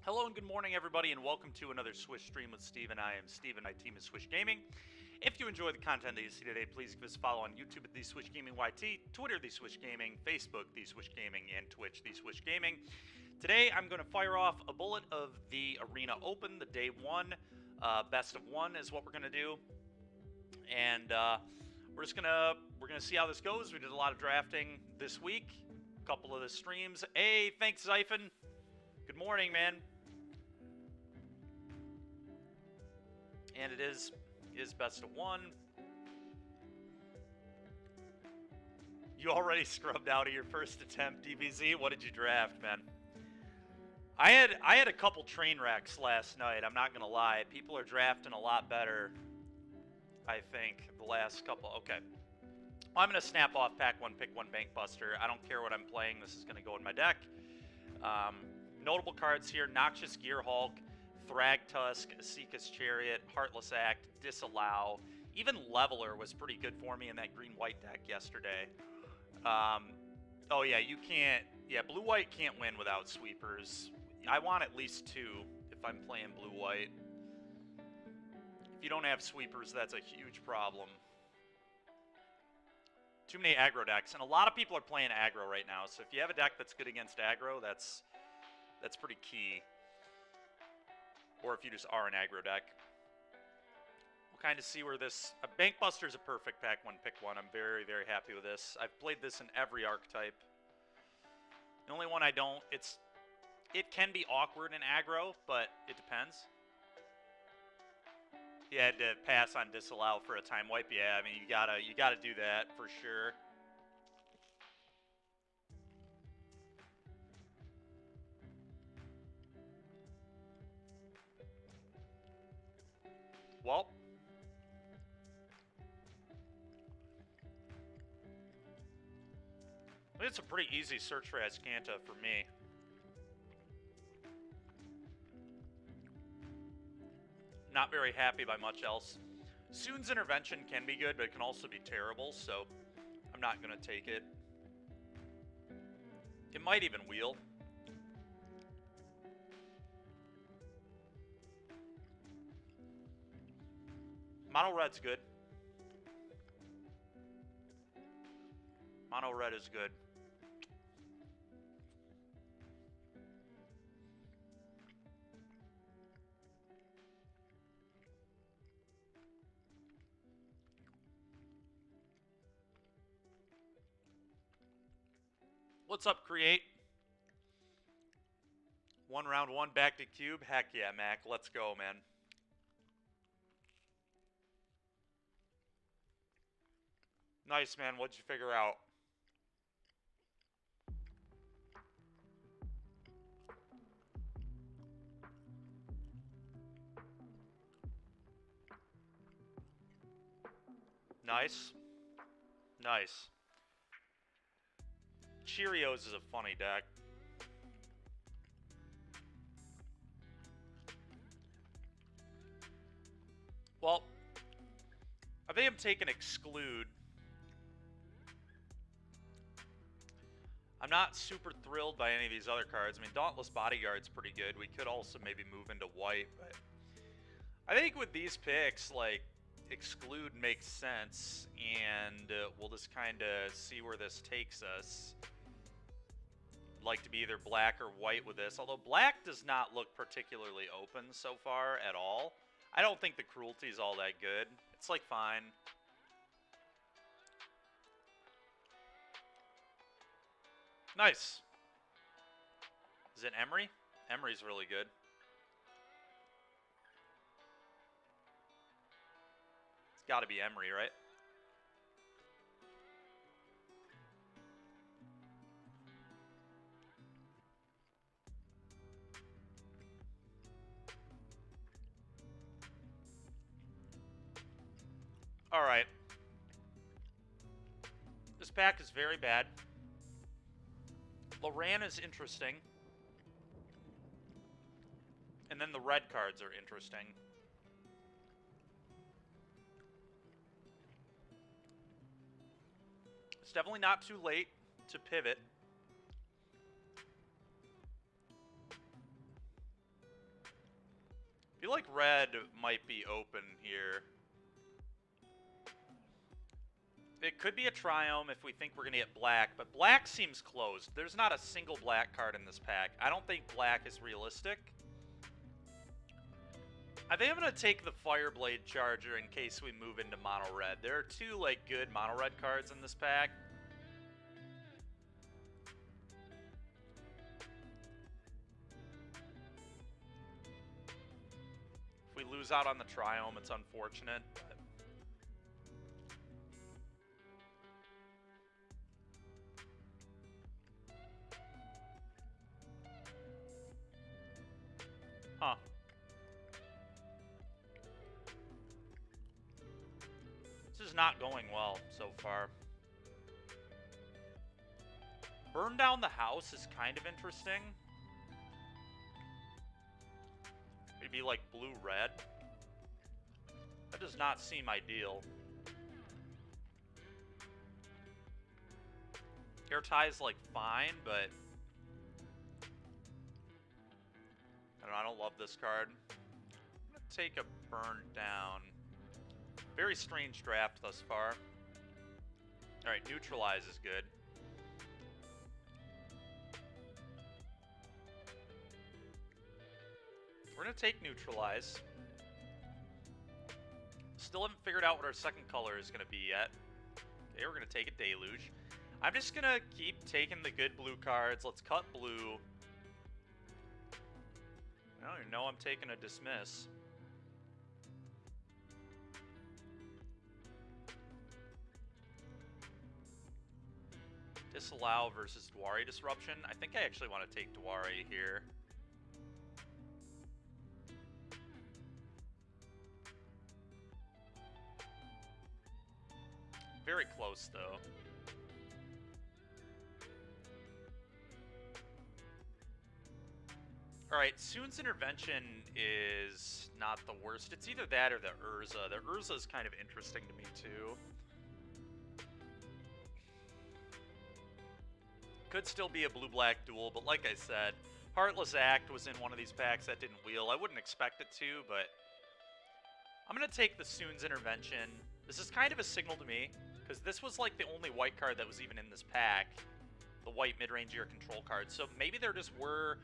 Hello and good morning, everybody, and welcome to another Swish stream with Steven. I am Steven, my team is Swish Gaming. If you enjoy the content that you see today, please give us a follow on YouTube at The Swish Gaming YT, Twitter, The Swish Gaming, Facebook, The Swish Gaming, and Twitch, The Swish Gaming. Today, I'm going to fire off a bullet of the Arena Open, the day one. Best of one is what we're going to do. And we're gonna see how this goes. We did a lot of drafting this week, a couple of the streams. Hey, thanks, Zyphon. Good morning, man. And it is best of one. You already scrubbed out of your first attempt, DBZ. What did you draft, man? I had a couple train wrecks last night. I'm not gonna lie. People are drafting a lot better, I think, the last couple. Okay. I'm gonna snap off pack one, pick one, bank buster. I don't care what I'm playing. This is gonna go in my deck. Notable cards here: Noxious Gearhulk, Thragtusk, Seekus Chariot, Heartless Act, Disallow. Even Leveler was pretty good for me in that green-white deck yesterday. Oh yeah, you can't... Yeah, blue-white can't win without sweepers. I want at least two if I'm playing blue-white. If you don't have sweepers, that's a huge problem. Too many aggro decks, and a lot of people are playing aggro right now, so if you have a deck that's good against aggro, that's pretty key. Or if you just are an aggro deck. We'll kind of see where this... Bank Buster is a perfect pack one, pick one. I'm very, very happy with this. I've played this in every archetype. The only one I don't... It can be awkward in aggro, but it depends. You had to pass on Disallow for a time wipe. Yeah, I mean, you gotta do that for sure. Well, it's a pretty easy search for Azcanta for me. Not very happy by much else. Soon's Intervention can be good, but it can also be terrible, so I'm not going to take it. It might even wheel. Mono Red's good. Mono Red is good. What's up, Create? Round one, back to Cube. Heck yeah, Mac. Let's go, man. Nice, man. What'd you figure out? Nice. Nice. Cheerios is a funny deck. Well, I think I'm taking Exclude. I'm not super thrilled by any of these other cards. I mean, Dauntless Bodyguard's pretty good. We could also maybe move into white, but I think with these picks, like, Exclude makes sense, and we'll just kind of see where this takes us. I'd like to be either black or white with this, although black does not look particularly open so far at all. I don't think the cruelty is all that good. It's like fine. Nice. Is it Emery? Emery's really good. It's got to be Emery, right? All right. This pack is very bad. Loran is interesting. And then the red cards are interesting. It's definitely not too late to pivot. like red might be open here. It could be a Triumph if we think we're going to get black, but black seems closed. There's not a single black card in this pack. I don't think black is realistic. I think I'm going to take the Fireblade Charger in case we move into mono red. There are two like good mono red cards in this pack. If we lose out on the Triumph, it's unfortunate. Huh. This is not going well so far. Burn down the house is kind of interesting. Maybe like blue-red. That does not seem ideal. Air tie is like fine, but I don't love this card. I'm gonna take a burn down. Very strange draft thus far. Alright, neutralize is good. We're gonna take neutralize. Still haven't figured out what our second color is gonna be yet. Okay, we're gonna take a deluge. I'm just gonna keep taking the good blue cards. Let's cut blue. I don't even know I'm taking a dismiss. Disallow versus Dwari Disruption. I think I actually want to take Dwari here. Very close, though. Alright, Soon's Intervention is not the worst. It's either that or the Urza. The Urza is kind of interesting to me, too. Could still be a blue-black duel, but like I said, Heartless Act was in one of these packs that didn't wheel. I wouldn't expect it to, but I'm going to take the Soon's Intervention. This is kind of a signal to me, because this was like the only white card that was even in this pack. The white mid-range ear control card. So maybe there just were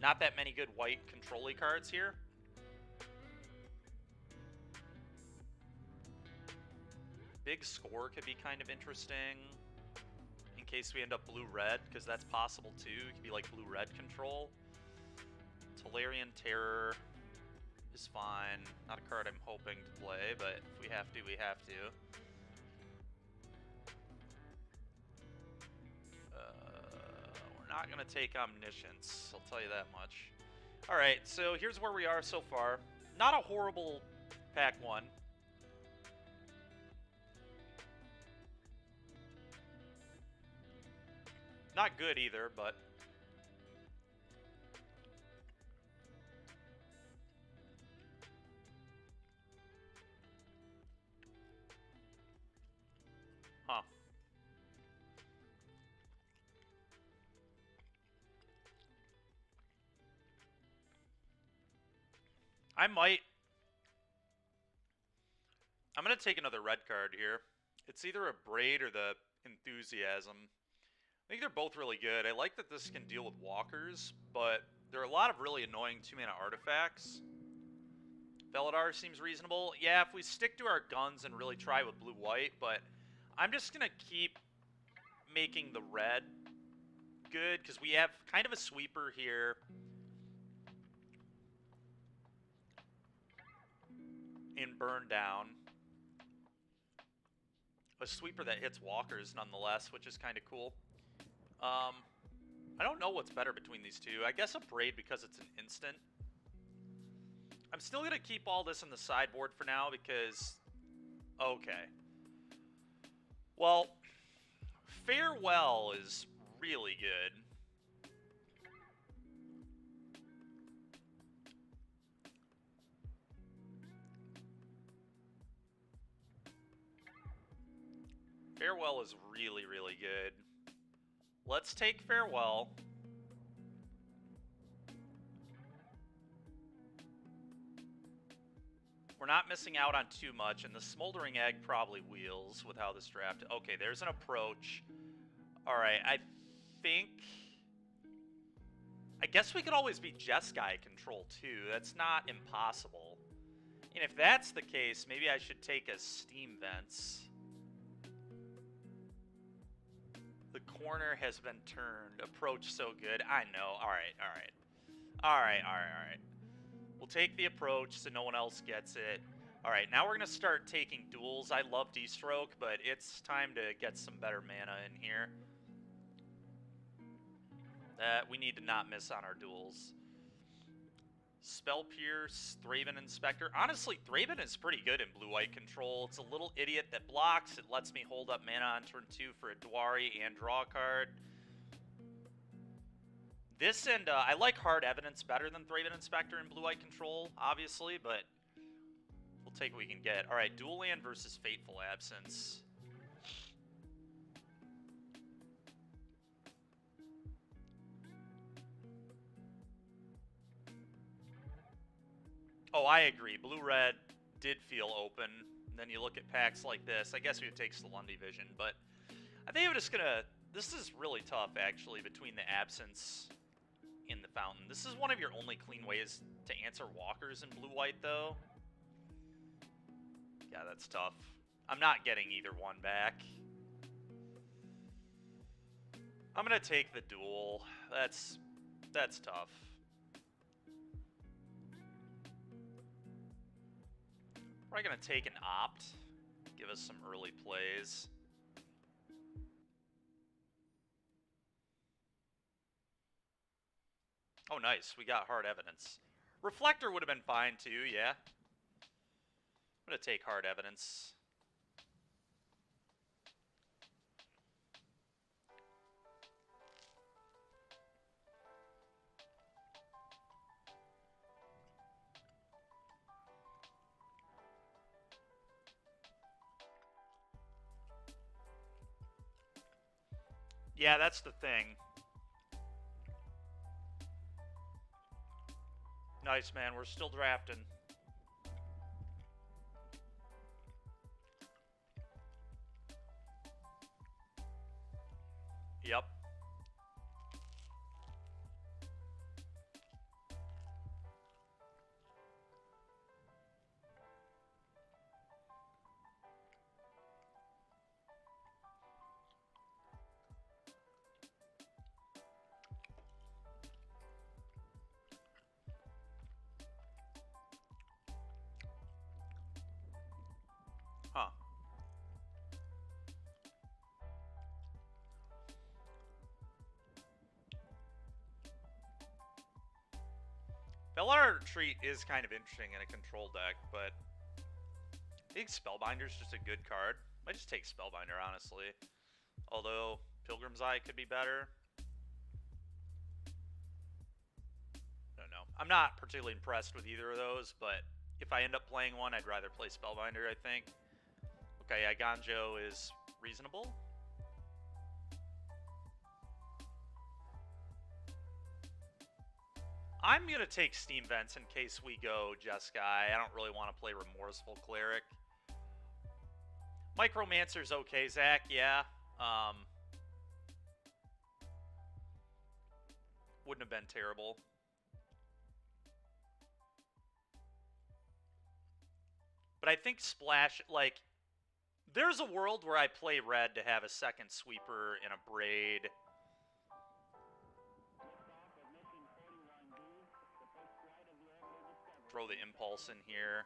not that many good white control-y cards here. Big Score could be kind of interesting. In case we end up blue-red, because that's possible too. It could be like blue-red control. Tolarian Terror is fine. Not a card I'm hoping to play, but if we have to, we have to. We're not going to take Omniscience, I'll tell you that much. Alright, so here's where we are so far. Not a horrible pack one. Not good either, but huh. I'm going to take another red card here. It's either a Braid or the Enthusiasm. I think they're both really good. I like that this can deal with walkers, but there are a lot of really annoying 2-mana artifacts. Veladar seems reasonable. Yeah, if we stick to our guns and really try with blue-white, but I'm just going to keep making the red good, because we have kind of a sweeper here. In Burn Down. A sweeper that hits walkers, nonetheless, which is kind of cool. I don't know what's better between these two. I guess a Braid because it's an instant. I'm still going to keep all this in the sideboard for now because... Okay. Well, Farewell is really good. Farewell is really, really good. Let's take Farewell. We're not missing out on too much, and the Smoldering Egg probably wheels with how this draft... Okay, there's an approach. Alright, I think... I guess we could always be Jeskai control, too. That's not impossible. And if that's the case, maybe I should take a Steam Vents. The corner has been turned. Approach so good. I know. Alright, alright. Alright, alright, alright. We'll take the approach so no one else gets it. Alright, now we're going to start taking duels. I love D-Stroke, but it's time to get some better mana in here. We need to not miss on our duels. Spell Pierce, Thraben Inspector. Honestly, Thraben is pretty good in blue-white control. It's a little idiot that blocks. It lets me hold up mana on turn 2 for a Dwari and draw a card. This and I like Hard Evidence better than Thraben Inspector in blue-white control, obviously, but we'll take what we can get. Alright, Dual Land versus Fateful Absence. Oh, I agree. Blue-red did feel open. And then you look at packs like this. I guess we would take Salundi Vision, but I think I'm just gonna... This is really tough, actually, between the Absence and the Fountain. This is one of your only clean ways to answer walkers in blue-white, though. Yeah, that's tough. I'm not getting either one back. I'm gonna take the duel. That's tough. We're going to take an Opt, give us some early plays. Oh, nice. We got Hard Evidence. Reflector would have been fine, too, yeah. I'm going to take Hard Evidence. Yeah, that's the thing. Nice, man. We're still drafting. Yep. Huh. Bellar Retreat is kind of interesting in a control deck, but I think Spellbinder's just a good card. Might just take Spellbinder, honestly. Although Pilgrim's Eye could be better. I don't know. I'm not particularly impressed with either of those, but if I end up playing one, I'd rather play Spellbinder, I think. Okay, Iganjo is reasonable. I'm going to take Steam Vents in case we go Jeskai. I don't really want to play Remorseful Cleric. Micromancer's okay, Zach, yeah. Wouldn't have been terrible. But I think Splash, like, there's a world where I play red to have a second sweeper and a Braid. Throw the Impulse in here.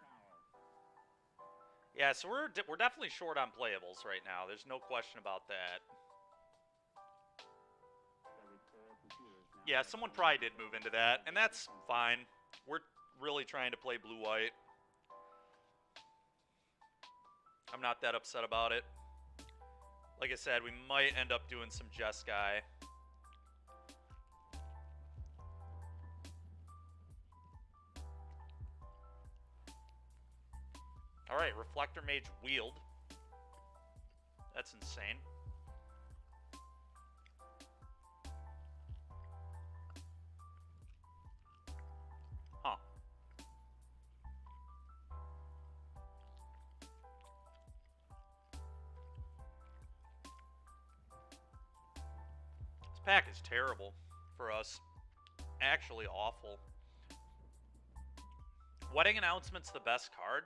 Yeah, so we're definitely short on playables right now. There's no question about that. Yeah, someone probably did move into that, and that's fine. We're really trying to play blue-white. I'm not that upset about it. Like I said, we might end up doing some Jeskai. Alright, Reflector Mage Wield. That's insane. Huh. Pack is terrible for us. Actually awful. Wedding Announcement's the best card?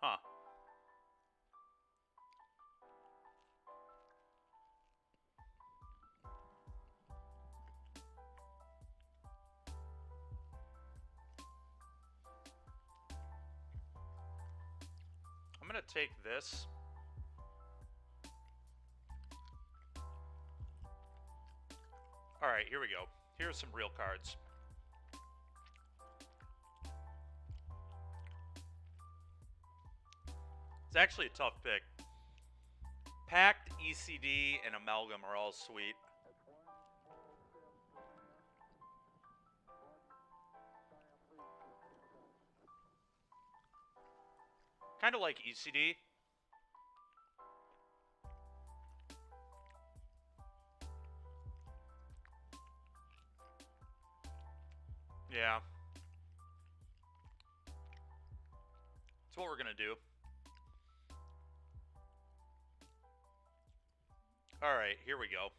Huh. I'm gonna take this. Alright, here we go. Here's some real cards. It's actually a tough pick. Pact, ECD, and Amalgam are all sweet. Kind of like ECD. Yeah. That's what we're gonna do. Alright, here we go.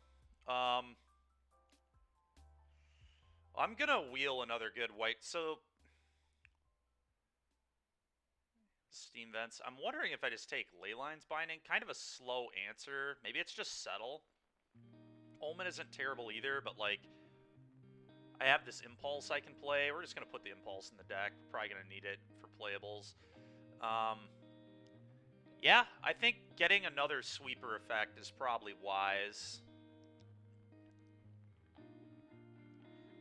I'm gonna wheel another good white. So, Steam Vents. I'm wondering if I just take Leyline's Binding. Kind of a slow answer. Maybe it's just Settle. Omen isn't terrible either, but like, I have this Impulse I can play. We're just gonna put the Impulse in the deck. Probably gonna need it for playables. Yeah, I think getting another sweeper effect is probably wise.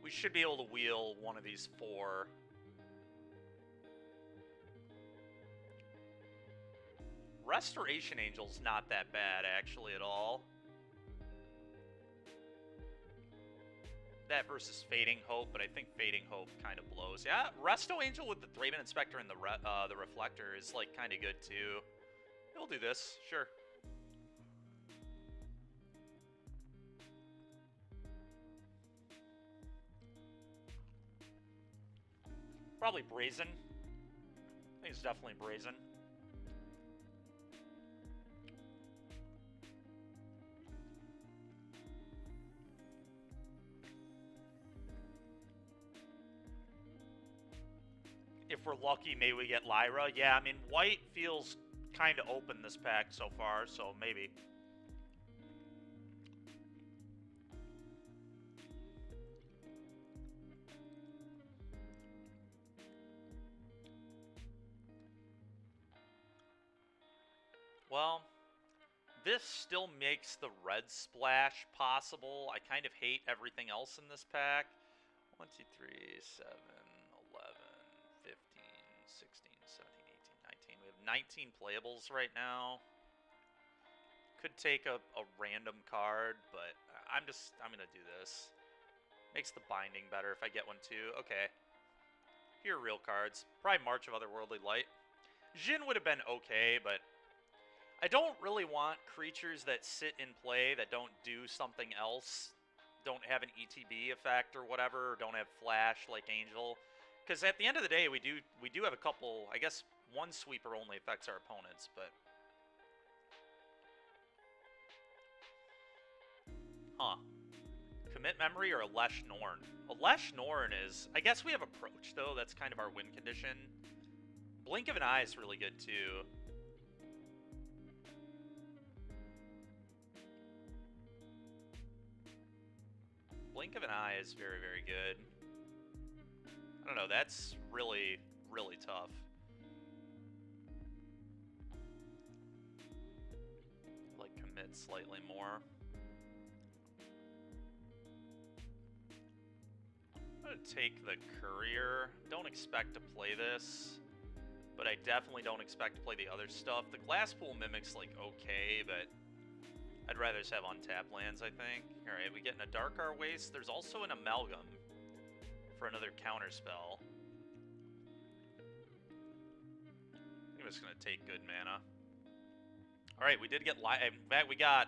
We should be able to wheel one of these 4. Restoration Angel's not that bad, actually, at all. That versus Fading Hope, but I think Fading Hope kind of blows. Yeah, Resto Angel with the Thraben Inspector and the Reflector is, like, kind of good, too. We'll do this, sure. Probably Brazen. I think it's definitely Brazen. If we're lucky, maybe we get Lyra. Yeah, I mean, white feels kind of open this pack so far, so maybe. Well, this still makes the red splash possible. I kind of hate everything else in this pack. 1, 2, 3, 7, 11, 15, 16, 17, 18, 19. We have 19 playables right now. Could take a random card, but I'm gonna do this. Makes the binding better if I get one too. Okay. Here are real cards. Probably March of Otherworldly Light. Jhin would have been okay, but I don't really want creatures that sit in play that don't do something else. Don't have an ETB effect or whatever, or don't have flash like Angel. Because at the end of the day, we do have a couple, I guess one sweeper only affects our opponents, but... Huh. Commit Memory or a Lesh Norn? A Lesh Norn is... I guess we have Approach, though. That's kind of our win condition. Blink of an Eye is really good, too. Blink of an Eye is very, very good. I don't know, that's really, really tough. Like, commit slightly more. I'm gonna take the Courier. Don't expect to play this, but I definitely don't expect to play the other stuff. The Glasspool Mimic's, like, okay, but I'd rather just have untapped lands, I think. Alright, we get in a Darkar Waste. There's also an Amalgam for another counterspell. I'm just gonna take good mana. Alright, we did get in fact, we got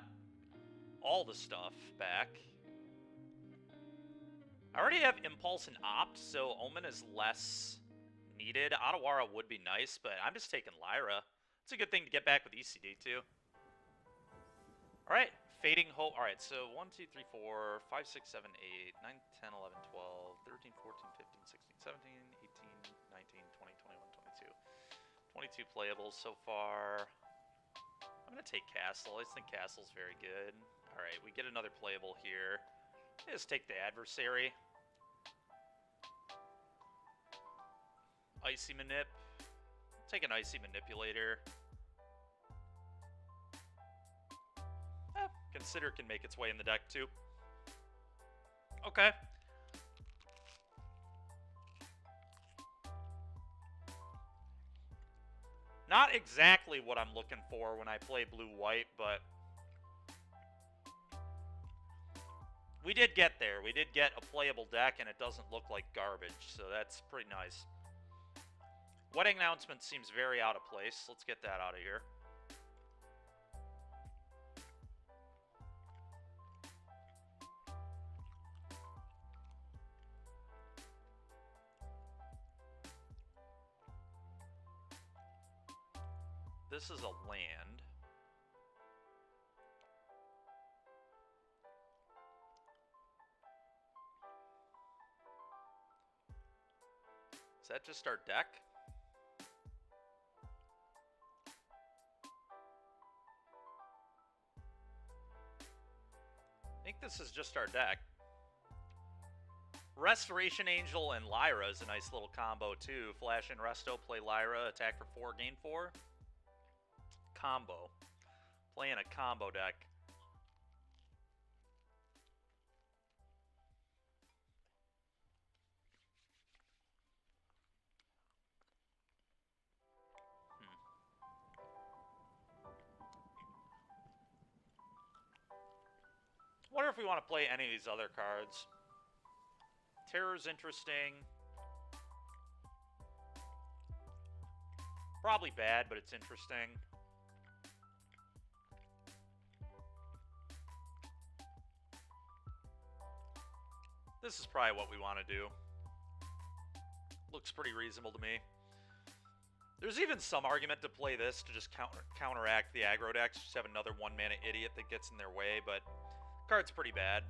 all the stuff back. I already have Impulse and Opt, so Omen is less needed. Otawara would be nice, but I'm just taking Lyra. It's a good thing to get back with ECD, too. Alright, Fading Hope. Alright, so 1, 2, 3, 4, 5, 6, 7, 8, 9, 10, 11, 12, 13, 14, 15, 16, 17, 18, 19, 20, 21, 22. 22 playables so far. I'm going to take Castle. I just think Castle's very good. Alright, we get another playable here. Let's take the Adversary. Icy Manip. Take an Icy Manipulator. Consider can make its way in the deck, too. Okay. Not exactly what I'm looking for when I play blue-white, but we did get there. We did get a playable deck, and it doesn't look like garbage, so that's pretty nice. Wedding Announcement seems very out of place. Let's get that out of here. This is a land. Is that just our deck? I think this is just our deck. Restoration Angel and Lyra is a nice little combo, too. Flash in Resto, play Lyra, attack for 4, gain 4. Combo. Playing a combo deck. Wonder if we want to play any of these other cards. Terror's interesting. Probably bad, but it's interesting. This is probably what we want to do. Looks pretty reasonable to me. There's even some argument to play this to just counteract the aggro decks. Just have another 1-mana idiot that gets in their way, but the card's pretty bad.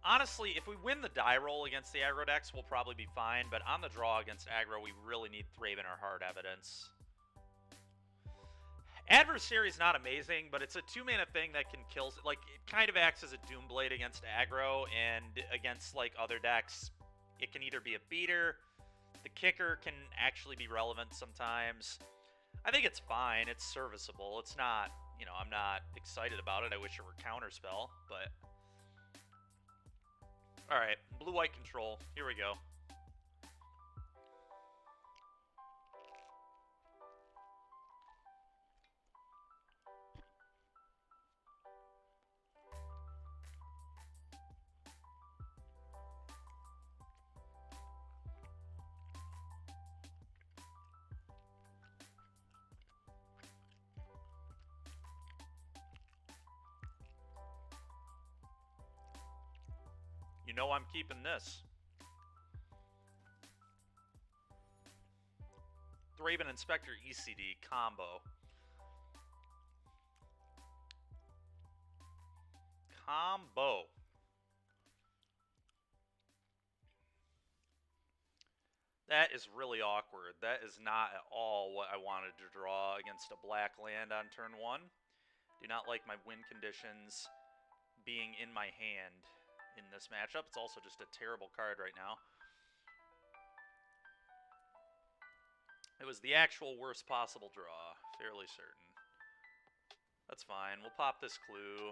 Honestly, if we win the die roll against the aggro decks, we'll probably be fine, but on the draw against aggro, we really need Thraben or Hard Evidence. Adversary is not amazing, but it's a 2-mana thing that can kill... Like, it kind of acts as a Doomblade against aggro, and against, like, other decks, it can either be a beater, the kicker can actually be relevant sometimes. I think it's fine, it's serviceable, it's not... You know, I'm not excited about it, I wish it were Counterspell, but... Alright, blue-white control, here we go. You know I'm keeping this. Thraben Inspector ECD combo. Combo. That is really awkward. That is not at all what I wanted to draw against a black land on turn 1. Do not like my win conditions being in my hand in this matchup. It's also just a terrible card right now. It was the actual worst possible draw, fairly certain. That's fine. We'll pop this clue.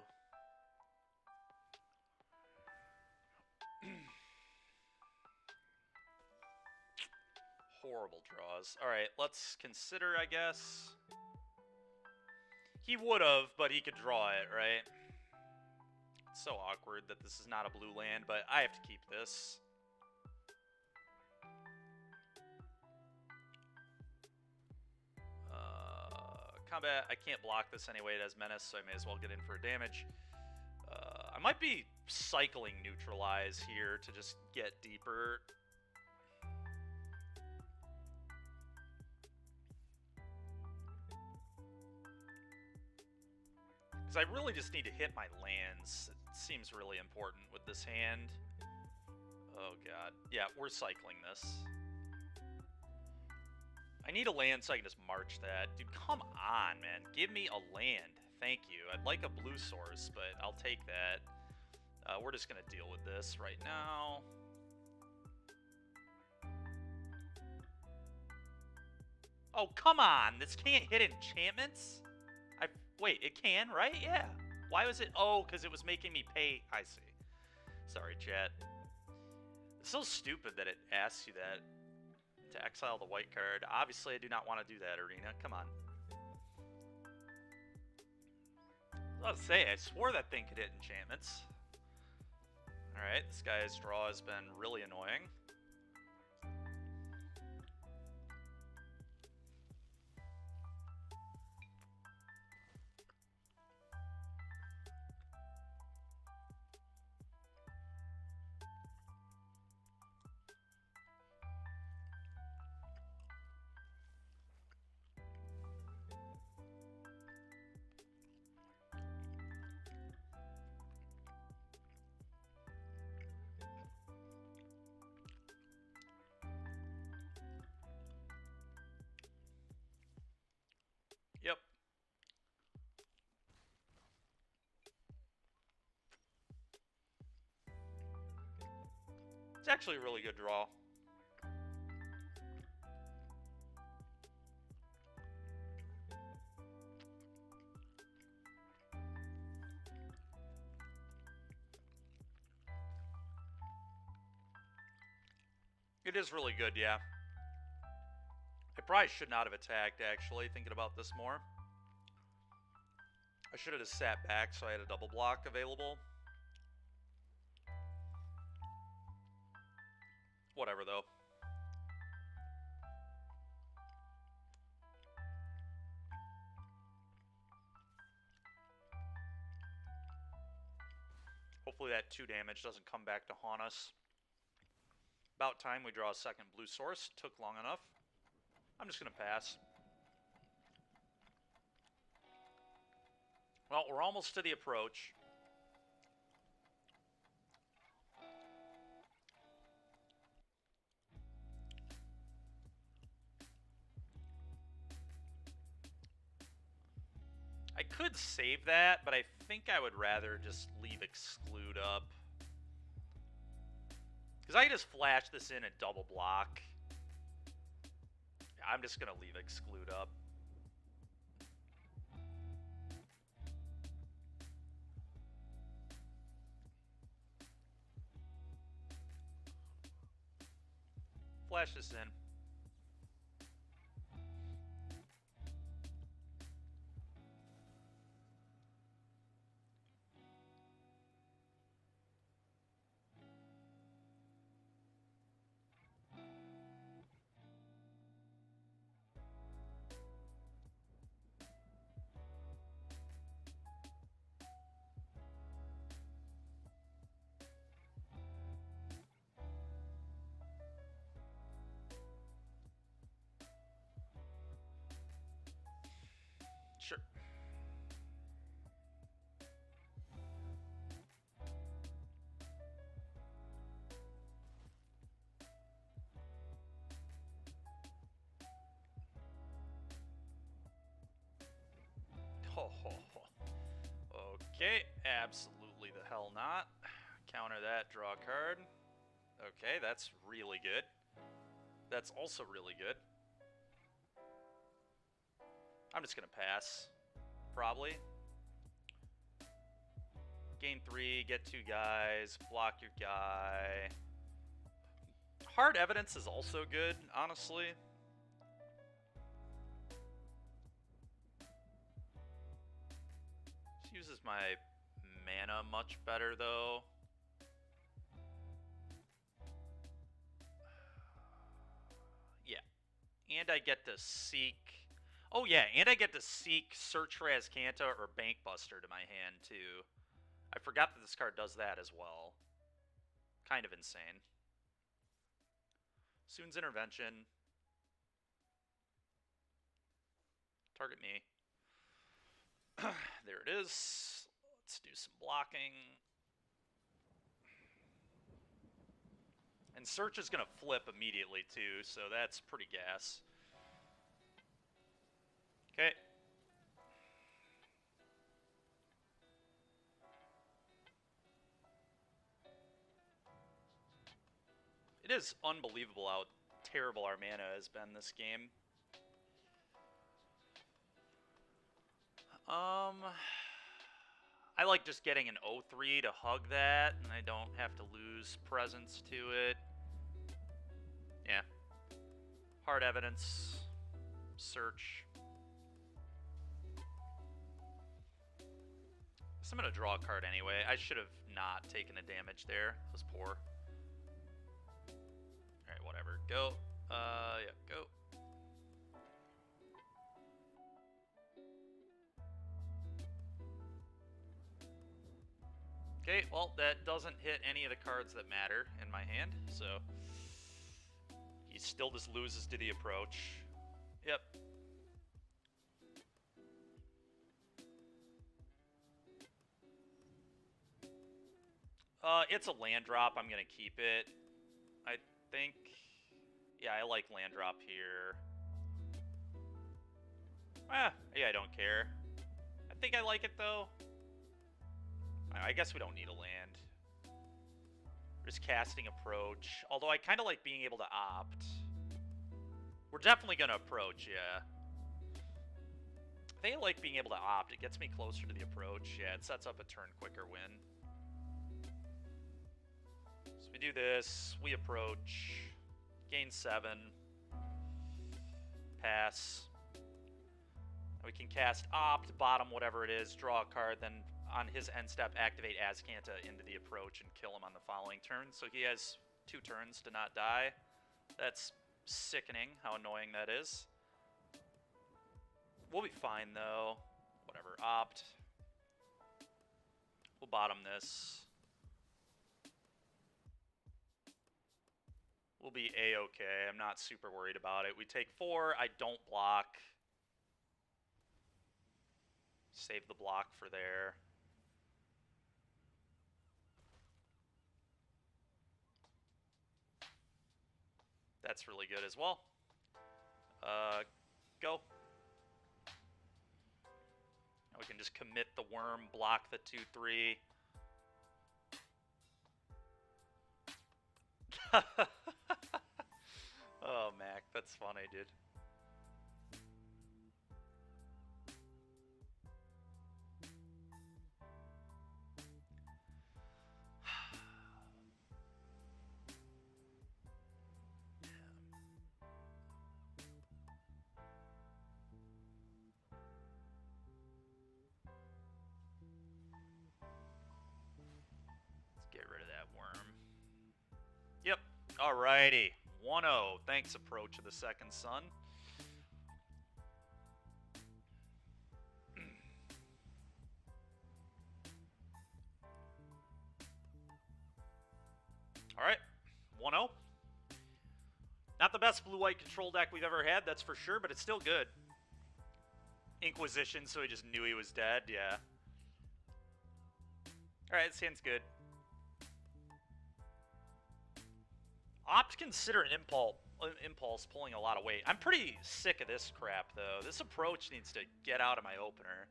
Horrible draws. Alright, let's consider, I guess. He would have, but he could draw it, right? It's so awkward that this is not a blue land, but I have to keep this. Combat, I can't block this anyway. It has Menace, so I may as well get in for damage. I'm might be cycling Neutralize here to just get deeper. Because I really just need to hit my lands. It seems really important with this hand. Oh god. Yeah, we're cycling this. I need a land so I can just march that. Dude, come on, man. Give me a land. Thank you. I'd like a blue source, but I'll take that. We're just going to deal with this right now. Oh, come on. This can't hit enchantments? Wait, it can, right? Yeah. Why was it? Oh, because it was making me pay. I see. Sorry, chat. It's so stupid that it asks you that. To exile the white card. Obviously, I do not want to do that, Arena. Come on. I was about to say, I swore that thing could hit enchantments. Alright, this guy's draw has been really annoying. Yep. It's actually a really good draw. It is really good, yeah. I probably should not have attacked, actually, thinking about this more. I should have just sat back so I had a double block available. Whatever, though. Hopefully that 2 damage doesn't come back to haunt us. About time we draw a second blue source. Took long enough. I'm just going to pass. Well, we're almost to the approach. I could save that, but I think I would rather just leave Exclude up. Because I can just flash this in and double block. I'm just going to leave Exclude up. Flash this in. Sure. Ho, ho, ho. Okay, absolutely the hell not. Counter that, draw a card. Okay, that's really good. That's also really good. I'm just going to pass. Probably. Gain 3, get 2 guys, block your guy. Hard Evidence is also good, honestly. This uses my mana much better, though. Yeah. And I get to seek... Oh yeah, and I get to seek Search for Azcanta or Bankbuster to my hand, too. I forgot that this card does that as well. Kind of insane. Soon's Intervention. Target me. There it is. Let's do some blocking. And Search is going to flip immediately, too, so that's pretty gas. Okay. It is unbelievable how terrible our mana has been this game. I like just getting an 0-3 to hug that, and I don't have to lose presence to it. Yeah. Hard Evidence. Search. Guess I'm going to draw a card anyway. I should have not taken the damage there. That was poor. Alright, whatever. Go. Yeah, go. Okay, well, that doesn't hit any of the cards that matter in my hand, so he still just loses to the approach. Yep. It's a land drop. I'm going to keep it. I think... Yeah, I like land drop here. Yeah, I don't care. I think I like it, though. I guess we don't need a land. We're just casting approach. Although I kind of like being able to opt. We're definitely going to approach, yeah. I think I like being able to opt. It gets me closer to the approach. Yeah, it sets up a turn quicker win. So we do this. We approach. Gain 7. Pass. We can cast opt, bottom, whatever it is, draw a card, then on his end step, activate Azcanta into the approach and kill him on the following turn. So he has 2 turns to not die. That's sickening how annoying that is. We'll be fine, though. Whatever, opt. We'll bottom this. We'll be A-okay. I'm not super worried about it. We take 4. I don't block. Save the block for there. That's really good as well. Go. Now we can just commit the worm, block the 2-3. Oh, Mac, that's funny, dude. Get rid of that worm. Yep. Alrighty. 1-0. Thanks, Approach of the Second Sun. Alright. 1-0. Not the best blue-white control deck we've ever had, that's for sure, but it's still good. Inquisition, so he just knew he was dead, yeah. Alright, this hand's good. Opt consider an impulse pulling a lot of weight. I'm pretty sick of this crap, though. This approach needs to get out of my opener.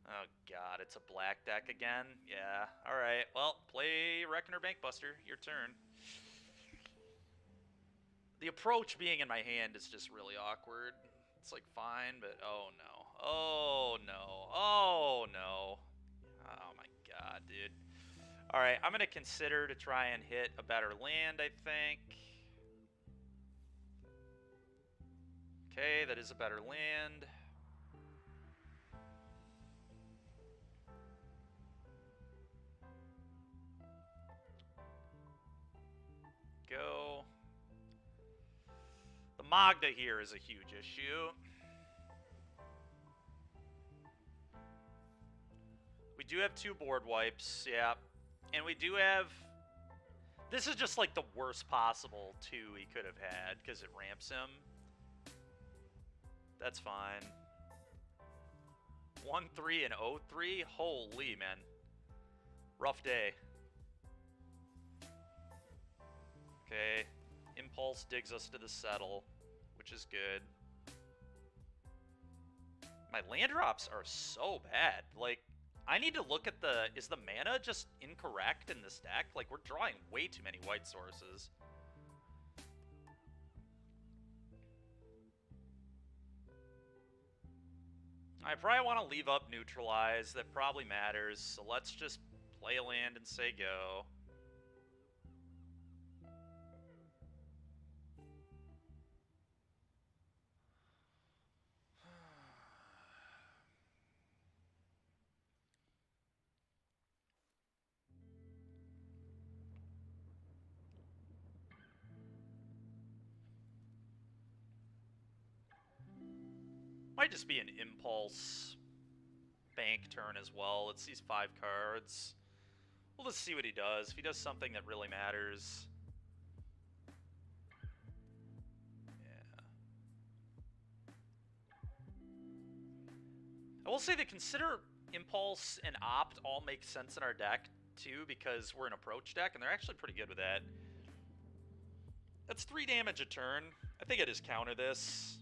Oh, God, it's a black deck again? Yeah, alright. Well, play Reckoner Bankbuster. Your turn. The approach being in my hand is just really awkward. It's, like, fine, but oh, no. Oh, no. Oh, no. Oh, my God, dude. Alright, I'm going to consider to try and hit a better land, I think. Okay, that is a better land. Go. The Magda here is a huge issue. We We do have 2 board wipes, yeah. And we do have... This is just like the worst possible 2 he could have had, because it ramps him. That's fine. 1-3 and 0-3? Holy, man. Rough day. Okay. Impulse digs us to the settle, which is good. My land drops are so bad. Like, I need to look at the... Is the mana just incorrect in this deck? Like, we're drawing way too many white sources. I probably want to leave up Neutralize. That probably matters. So let's just play a land and say go. Might just be an impulse bank turn as well. It's these 5 cards. We'll just see what he does. If he does something that really matters. Yeah. I will say that consider impulse and opt all make sense in our deck too, because we're an approach deck and they're actually pretty good with that. That's 3 damage a turn. I think I just counter this.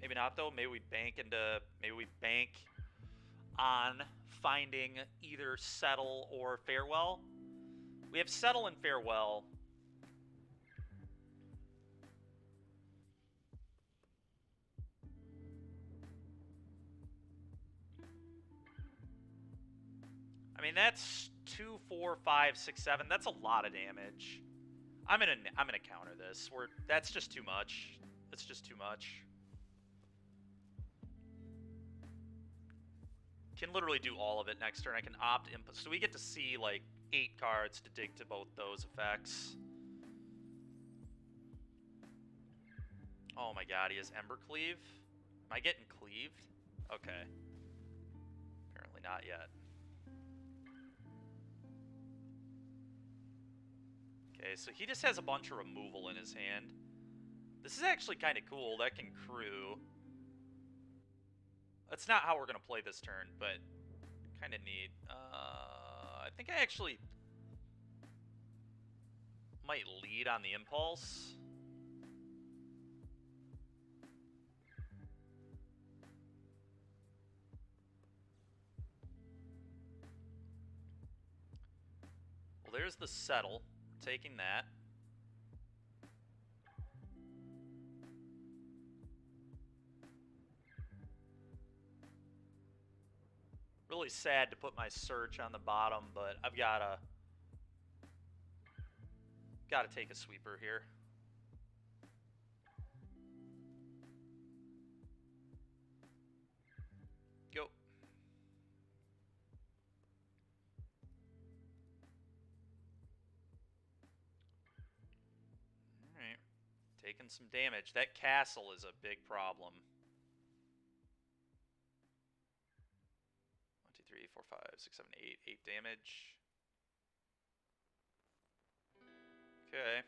Maybe not though. Maybe we bank on finding either Settle or Farewell. We have Settle and Farewell. I mean, that's 2, 4, 5, 6, 7. That's a lot of damage. I'm gonna counter this. That's just too much. That's just too much. Can literally do all of it next turn. I can opt input. So we get to see like 8 cards to dig to both those effects. Oh my god, he has Embercleave? Am I getting cleaved? Okay. Apparently not yet. Okay, so he just has a bunch of removal in his hand. This is actually kind of cool. That can crew. That's not how we're going to play this turn, but kind of neat. I think I actually might lead on the impulse. Well, there's the Settle. We're taking that. Really sad to put my search on the bottom, but I've gotta take a sweeper here. Go. Alright. Taking some damage. That castle is a big problem. 3, 4, 5, 6, 7, 8. 8 damage. Okay.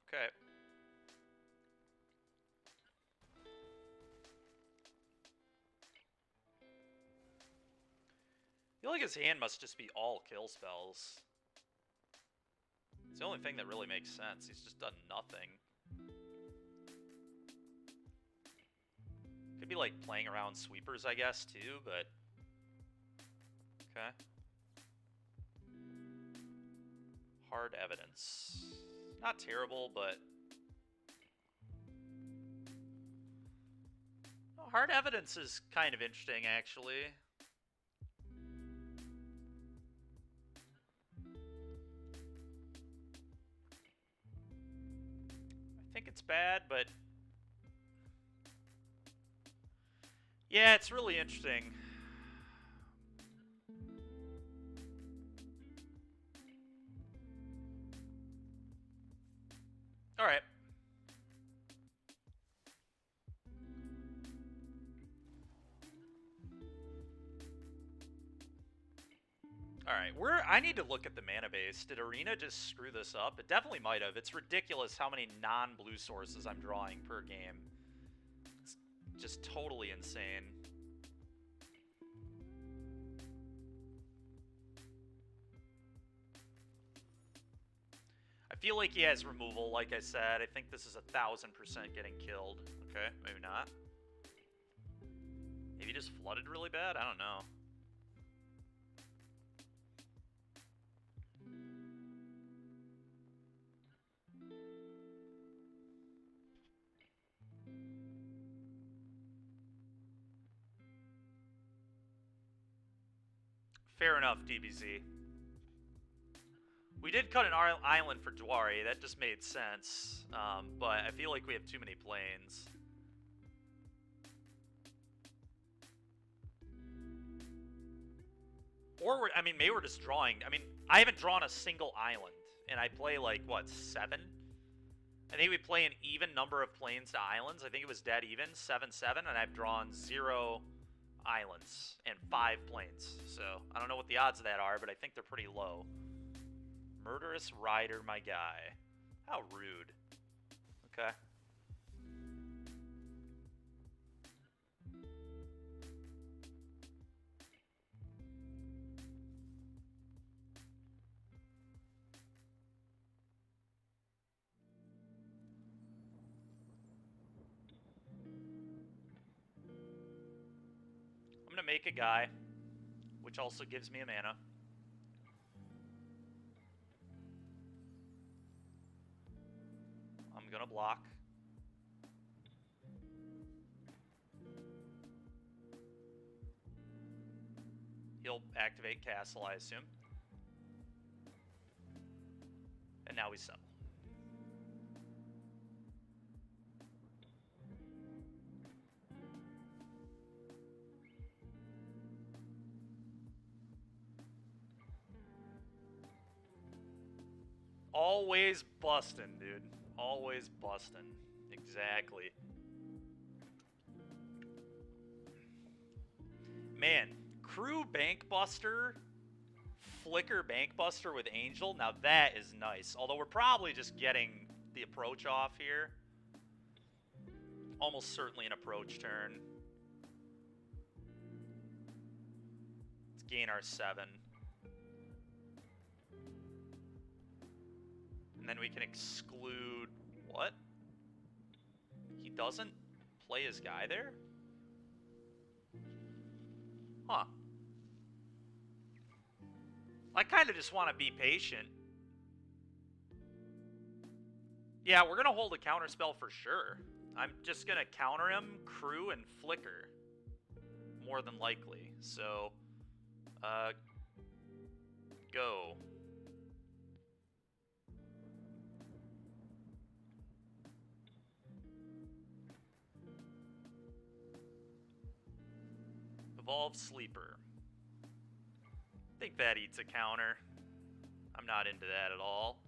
Okay. I feel like his hand must just be all kill spells. It's the only thing that really makes sense. He's just done nothing. Could be like playing around sweepers, I guess, too, but... Okay. Hard Evidence. Not terrible, but... Oh, Hard Evidence is kind of interesting, actually. I think it's bad, but Yeah, it's really interesting. All right. Alright, I need to look at the mana base. Did Arena just screw this up? It definitely might have. It's ridiculous how many non-blue sources I'm drawing per game. It's just totally insane. I feel like he has removal, like I said. I think this is 1000% getting killed. Okay, maybe not. Maybe he just flooded really bad? I don't know. Fair enough, DBZ. We did cut an island for Dwari. That just made sense. But I feel like we have too many planes. Or, I mean, maybe we're just drawing. I mean, I haven't drawn a single island. And I play, like, what, 7? I think we play an even number of planes to islands. I think it was dead even, 7-7. And I've drawn 0 islands and 5 planes. So, I don't know what the odds of that are, but I think they're pretty low. Murderous Rider, my guy. How rude. Okay. I'm gonna make a guy, which also gives me a mana. I'm gonna block. He'll activate Castle, I assume. And now we settle. Always bustin', dude. Always bustin'. Exactly. Man, Crew Bankbuster, Flicker Bankbuster with Angel, now that is nice. Although we're probably just getting the approach off here. Almost certainly an approach turn. Let's gain our 7. And then we can exclude... What? He doesn't play his guy there? Huh. I kind of just want to be patient. Yeah, we're going to hold a counterspell for sure. I'm just going to counter him, Crew, and Flicker. More than likely. So, go. Evolve Sleeper. I think that eats a counter. I'm not into that at all.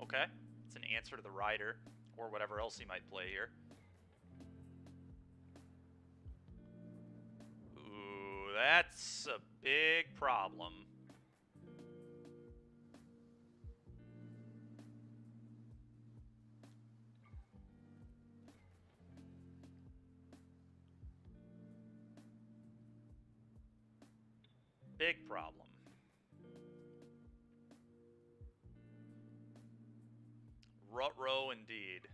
Okay. It's an answer to the Rider, or whatever else he might play here. Ooh, that's a big problem. Big problem. Rut-row indeed.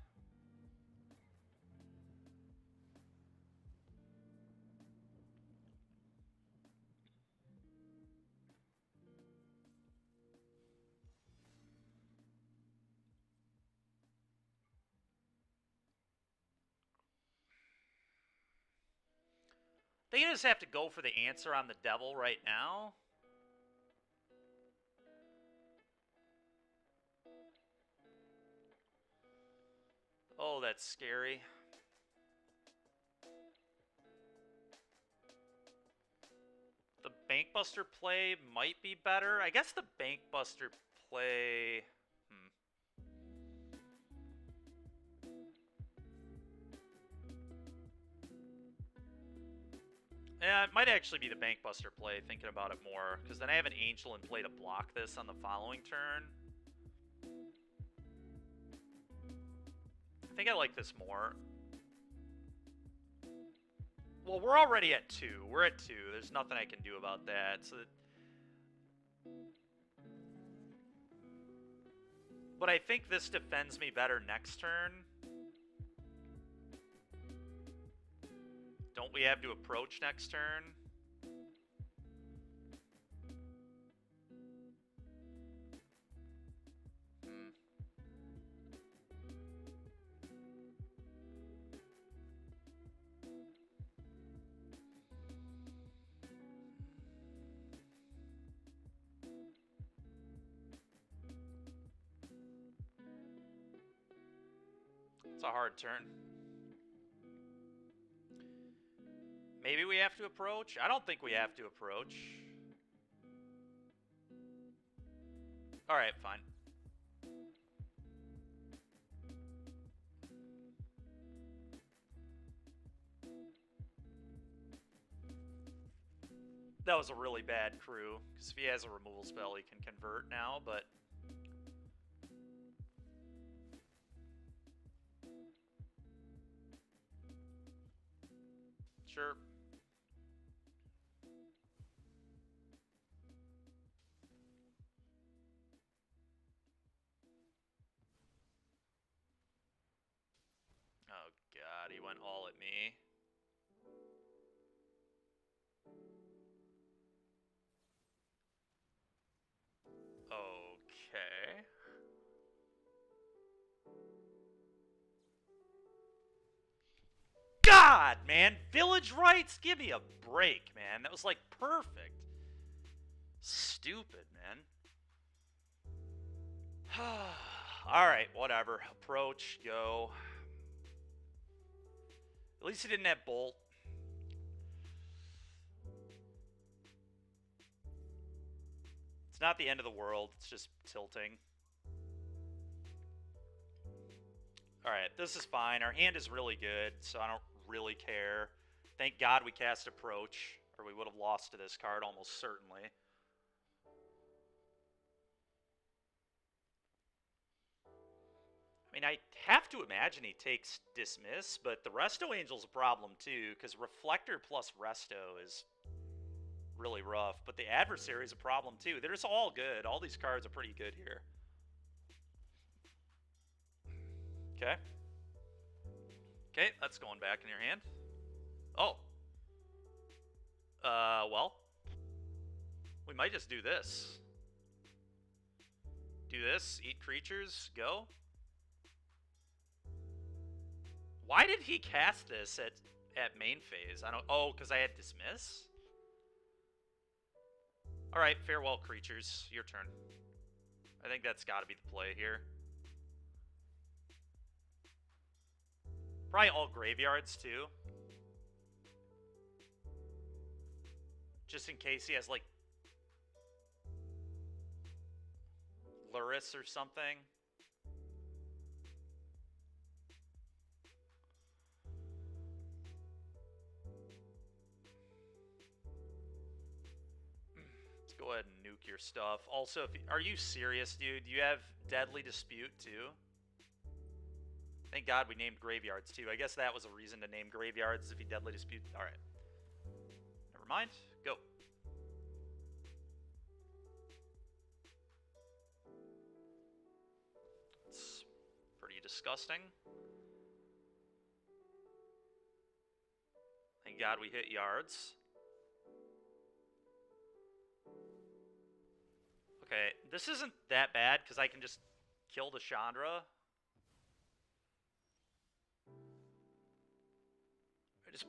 They just have to go for the answer on the devil right now. Oh, that's scary. The Bankbuster play might be better. I guess the Bankbuster play... Yeah, it might actually be the Bankbuster play, thinking about it more. Because then I have an Angel in play to block this on the following turn. I think I like this more. Well, we're already at 2. We're at 2. There's nothing I can do about that. So... But I think this defends me better next turn. Don't we have to approach next turn? It's a hard turn. Maybe we have to approach? I don't think we have to approach. Alright, fine. That was a really bad crew, because if he has a removal spell, he can convert now, but... Sure. Oh god, he went all at me. Okay. God, man! Village rights? Give me a break, man. That was, like, perfect. Stupid, man. Alright, whatever. Approach, go. At least he didn't have Bolt. It's not the end of the world. It's just tilting. Alright, this is fine. Our hand is really good, so I don't really care. Thank God we cast Approach, or we would have lost to this card almost certainly. I mean, I have to imagine he takes Dismiss, but the Resto Angel's a problem too, because Reflector plus Resto is really rough, but the Adversary is a problem too. They're just all good. All these cards are pretty good here. Okay. Okay, that's going back in your hand. Oh. Well. We might just do this. Do this, eat creatures, go. Why did he cast this at main phase? I don't... Oh, because I had Dismiss? Alright, farewell creatures. Your turn. I think that's got to be the play here. Probably all graveyards, too. Just in case he has, like, Lurrus or something. Let's go ahead and nuke your stuff. Also, are you serious, dude? You have Deadly Dispute, too? Thank God we named graveyards, too. I guess that was a reason to name graveyards if he Deadly Dispute. Alright. Never mind. Go. It's pretty disgusting. Thank God we hit yards. Okay, this isn't that bad because I can just kill the Chandra. I just...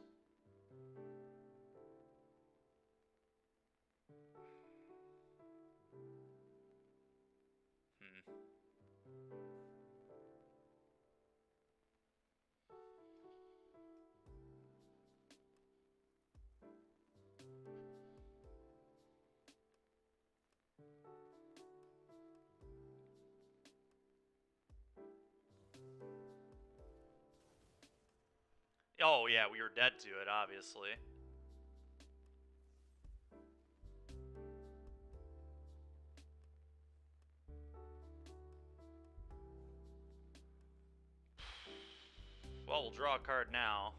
Oh, yeah, we were dead to it, obviously. Well, we'll draw a card now.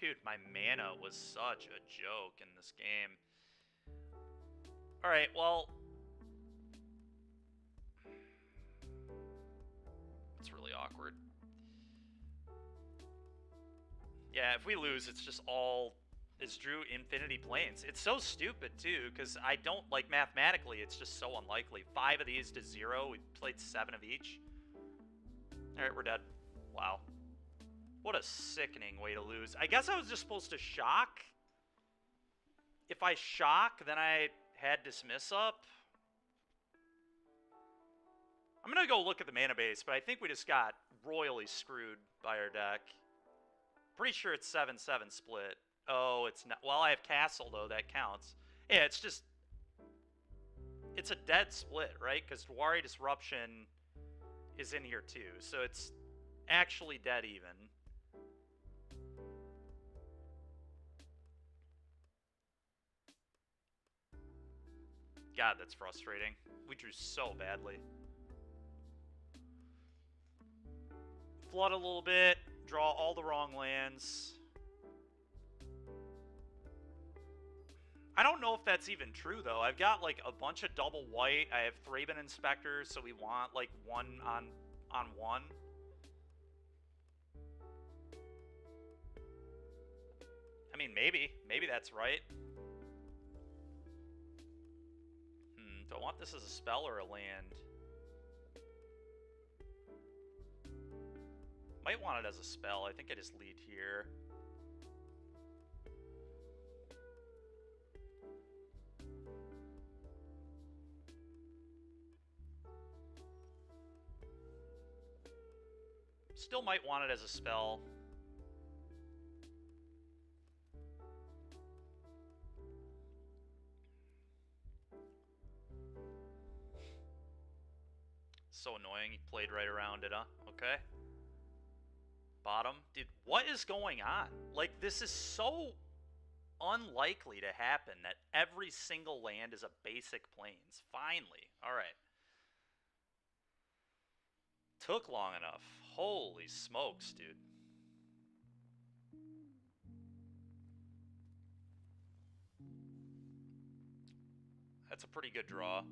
Dude, my mana was such a joke in this game. Alright, well... It's really awkward. Yeah, if we lose, it's just all... It's Drew Infinity Planes. It's so stupid, too, because I don't... Like, mathematically, it's just so unlikely. 5 of these to 0. We played 7 of each. Alright, we're dead. Wow. What a sickening way to lose. I guess I was just supposed to shock. If I shock, then I had Dismiss up. I'm going to go look at the mana base, but I think we just got royally screwed by our deck. Pretty sure it's 7-7 split. Oh, it's not. Well, I have Castle, though. That counts. Yeah, it's just... It's a dead split, right? Because Dwari Disruption is in here, too. So it's actually dead even. God, that's frustrating. We drew so badly. Flood a little bit. Draw all the wrong lands. I don't know if that's even true, though. I've got, like, a bunch of double white. I have Thraben Inspector, so we want, like, 1 on 1. I mean, maybe. Maybe that's right. Do I want this as a spell or a land? Might want it as a spell. I think I just lead here. Still might want it as a spell. So annoying. He played right around it, huh? Okay. Bottom. Dude, what is going on? Like, this is so unlikely to happen that every single land is a basic Plains. Finally. Alright. Took long enough. Holy smokes, dude. That's a pretty good draw.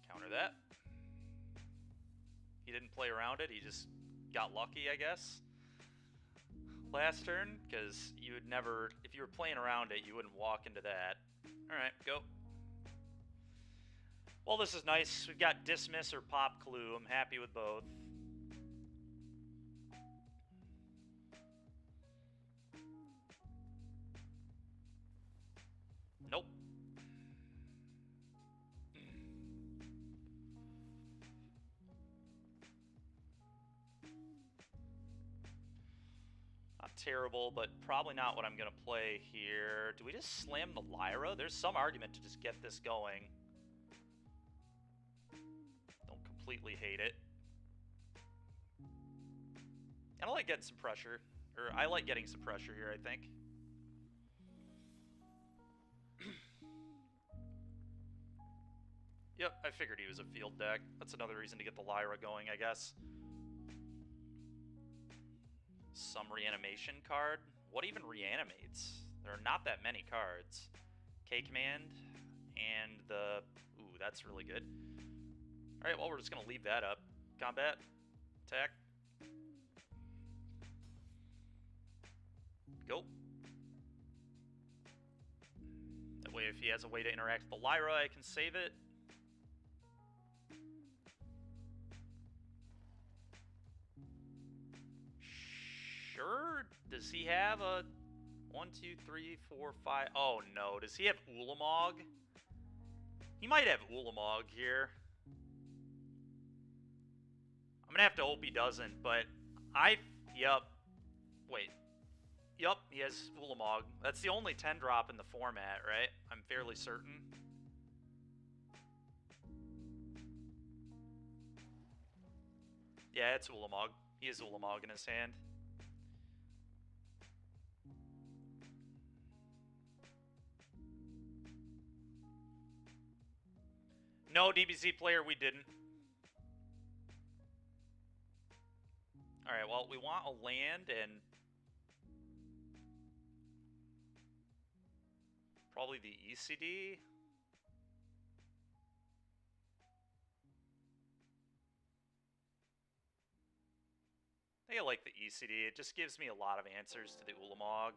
Counter that. He didn't play around it. He just got lucky, I guess. Last turn, because you would never... If you were playing around it, you wouldn't walk into that. Alright, go. Well, this is nice. We've got Dismiss or Pop Clue. I'm happy with both. Nope. Not terrible, but probably not what I'm going to play here. Do we just slam the Lyra? There's some argument to just get this going. Don't completely hate it. And I like getting some pressure. Or I like getting some pressure here, I think. Yep, I figured he was a field deck. That's another reason to get the Lyra going, I guess. Some reanimation card? What even reanimates? There are not that many cards. K-Command and the... Ooh, that's really good. Alright, well, we're just going to leave that up. Combat. Attack. Go. That way, if he has a way to interact with the Lyra, I can save it. Sure. Does he have a 1, 2, 3, 4, 5? Oh no. Does he have Ulamog? He might have Ulamog here. I'm gonna have to hope he doesn't, but yep. Wait. Yep, he has Ulamog. That's the only 10 drop in the format, right? I'm fairly certain. Yeah, it's Ulamog. He has Ulamog in his hand. No, DBZ player, we didn't. Alright, well, we want a land and probably the ECD. I think I like the ECD. It just gives me a lot of answers to the Ulamog.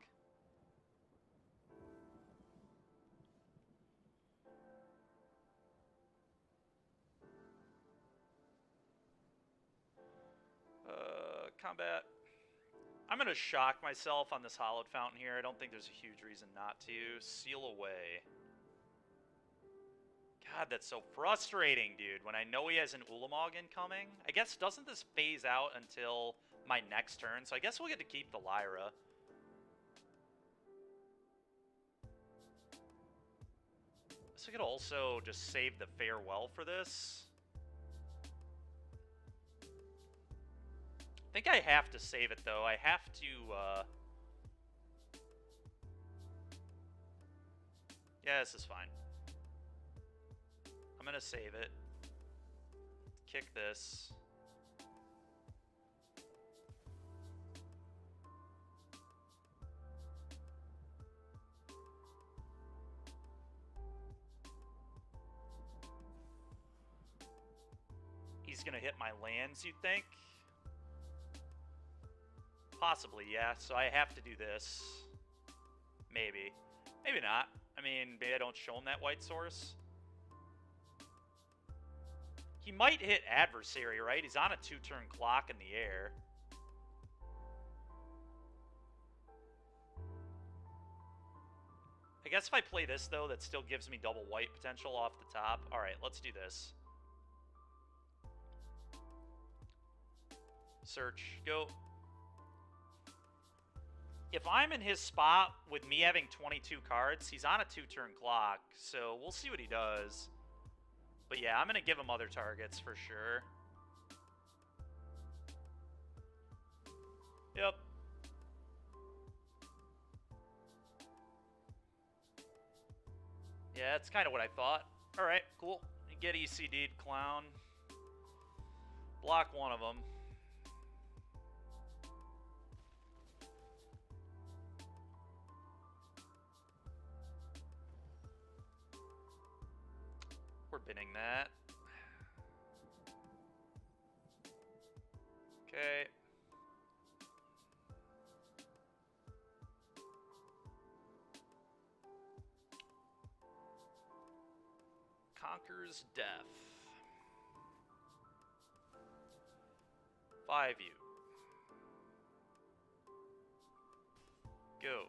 Combat. I'm going to shock myself on this Hallowed Fountain here. I don't think there's a huge reason not to. Seal away. God, that's so frustrating, dude, when I know he has an Ulamog incoming. I guess, doesn't this phase out until my next turn? So I guess we'll get to keep the Lyra. So I could also just save the Farewell for this. I think I have to save it, though. I have to, yeah, this is fine. I'm gonna save it. Kick this. He's gonna hit my lands, you'd think? Possibly, yeah. So I have to do this. Maybe. Maybe not. I mean, maybe I don't show him that white source. He might hit Adversary, right? He's on a 2-turn clock in the air. I guess if I play this, though, that still gives me double white potential off the top. Alright, let's do this. Search. Go. If I'm in his spot with me having 22 cards, he's on a 2-turn clock, so we'll see what he does. But yeah, I'm going to give him other targets for sure. Yep. Yeah, that's kind of what I thought. Alright, cool. Get ECD'd, Clown. Block one of them. We're binning that. Okay. Conquers Death. 5 you. Go.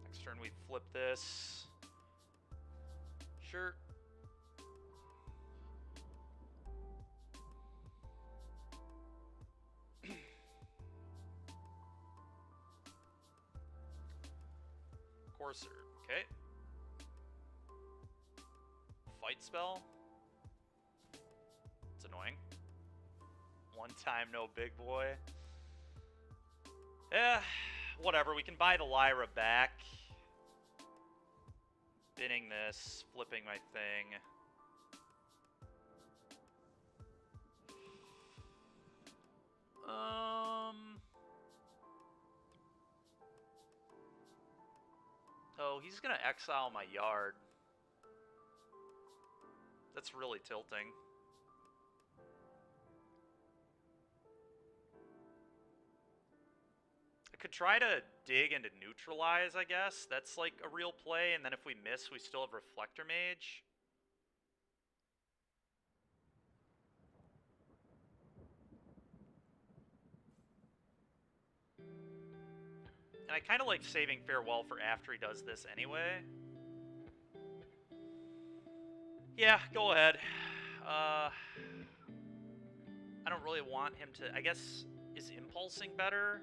Next turn we flip this. Sure. Courser. Okay. Fight spell. It's annoying. One time, no big boy. Yeah, whatever. We can buy the Lyra back. Binning this, flipping my thing. Oh, he's gonna exile my yard. That's really tilting. I could try to dig into neutralize, I guess. That's like a real play, and then if we miss, we still have Reflector Mage. And I kind of like saving Farewell for after he does this anyway. Yeah, go ahead. I don't really want him to... I guess, is Impulsing better?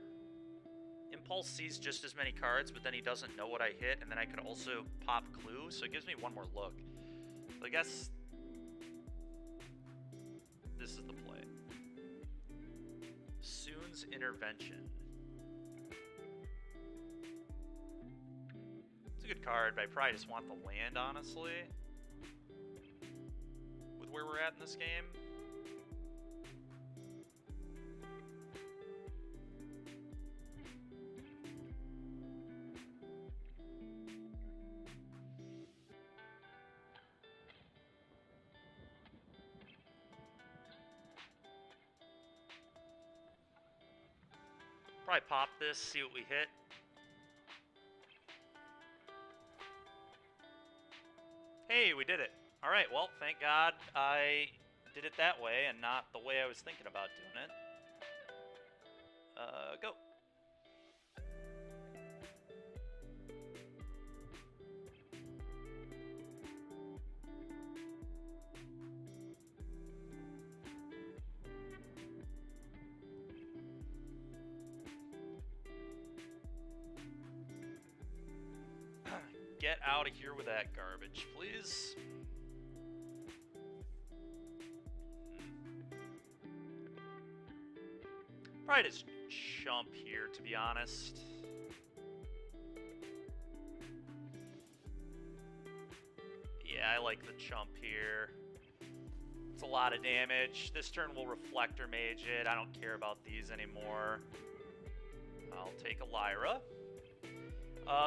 Impulse sees just as many cards, but then he doesn't know what I hit, and then I could also pop Clue, so it gives me one more look. So I guess this is the play. Soon's Intervention. It's a good card, but I probably just want the land, honestly. With where we're at in this game. Probably pop this, see what we hit. Hey, we did it. Alright, well, thank God I did it that way and not the way I was thinking about doing it. Go. Get out of here with that garbage, please. Probably just chump here, to be honest. Yeah, I like the chump here. It's a lot of damage. This turn we'll Reflector Mage it. I don't care about these anymore. I'll take a Lyra.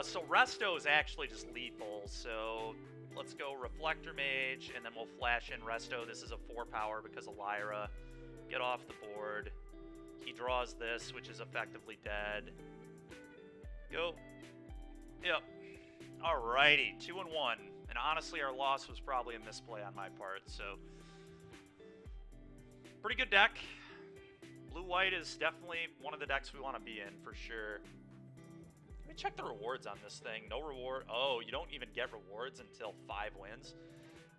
So Resto is actually just lethal, so let's go Reflector Mage, and then we'll flash in Resto. This is a 4 power because of Lyra. Get off the board. He draws this, which is effectively dead. Go. Yep. Alrighty, 2-1. And honestly, our loss was probably a misplay on my part, so... Pretty good deck. Blue-white is definitely one of the decks we want to be in, for sure. Let me check the rewards on this thing. No reward. Oh, you don't even get rewards until 5 wins.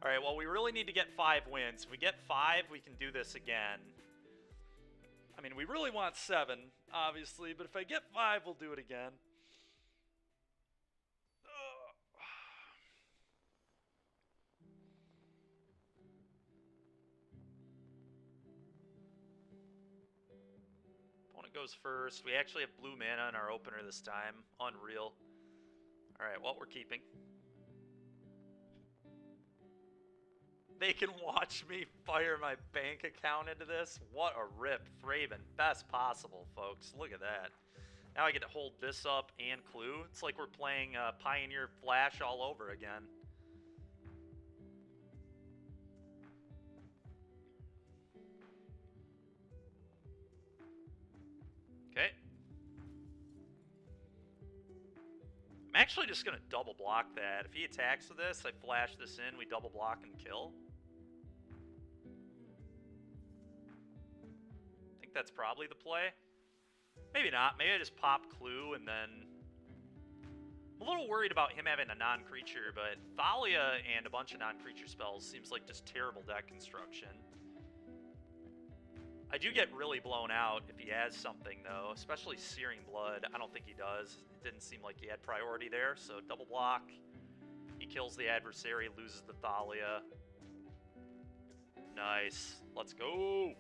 Alright, well, we really need to get 5 wins. If we get 5, we can do this again. I mean, we really want 7, obviously, but if I get 5, we'll do it again. Opponent goes first. We actually have blue mana in our opener this time. Unreal. Alright, well, we're keeping. They can watch me fire my bank account into this. What a rip. Thraben. Best possible, folks. Look at that. Now I get to hold this up and Clue. It's like we're playing Pioneer Flash all over again. Okay. I'm actually just going to double block that. If he attacks with this, I flash this in, we double block and kill. I think that's probably the play. Maybe not. Maybe I just pop Clue and then... I'm a little worried about him having a non-creature, but Thalia and a bunch of non-creature spells seems like just terrible deck construction. I do get really blown out if he has something, though, especially Searing Blood. I don't think he does. It didn't seem like he had priority there, so double block. He kills the adversary, loses the Thalia. Nice. Let's go!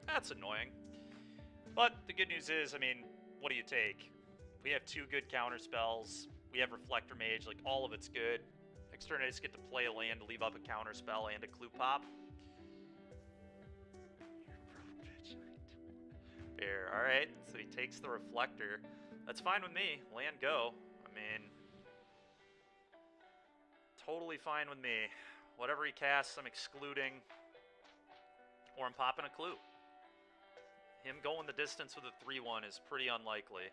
That's annoying. But the good news is, I mean, what do you take? We have 2 good counter spells. We have Reflector Mage, like, all of it's good. Next turn I just get to play a land, leave up a counter spell, and a Clue pop. Fair, alright. So he takes the Reflector. That's fine with me. Land go. I mean, totally fine with me. Whatever he casts, I'm excluding. Or I'm popping a Clue. Him going the distance with a 3-1 is pretty unlikely.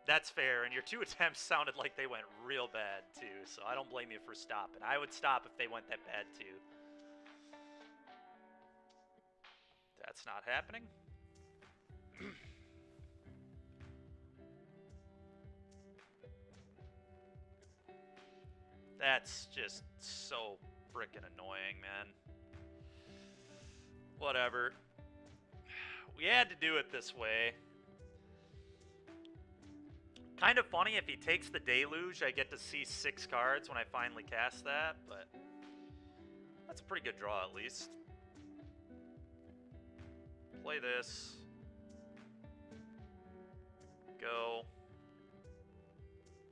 That's fair, and your 2 attempts sounded like they went real bad, too, so I don't blame you for stopping. I would stop if they went that bad, too. That's That's not happening. That's just so frickin' annoying, man. Whatever. We had to do it this way. Kind of funny, if he takes the Deluge, I get to see 6 cards when I finally cast that, but that's a pretty good draw at least. Play this. Go.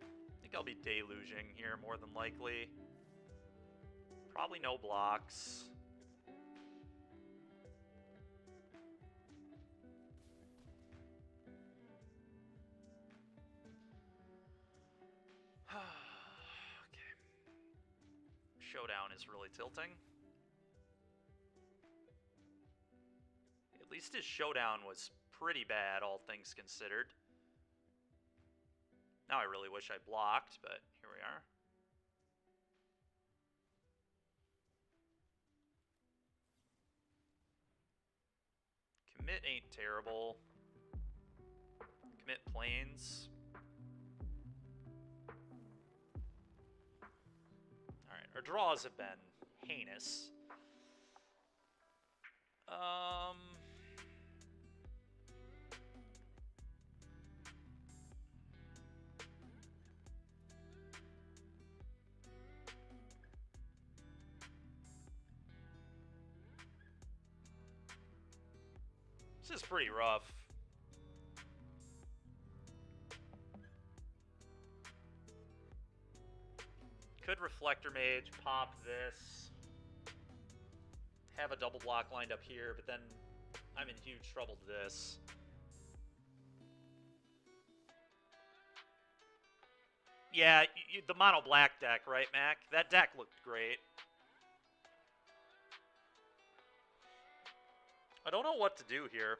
I think I'll be deluging here more than likely. Probably no blocks. Okay. Showdown is really tilting. At least his showdown was pretty bad, all things considered. Now I really wish I blocked, but here we are. Commit ain't terrible. Commit planes. Alright, our draws have been heinous. This is pretty rough. Could Reflector Mage, pop this, have a double block lined up here, but then I'm in huge trouble to this. Yeah, the mono black deck, right, Mac? That deck looked great. I don't know what to do here.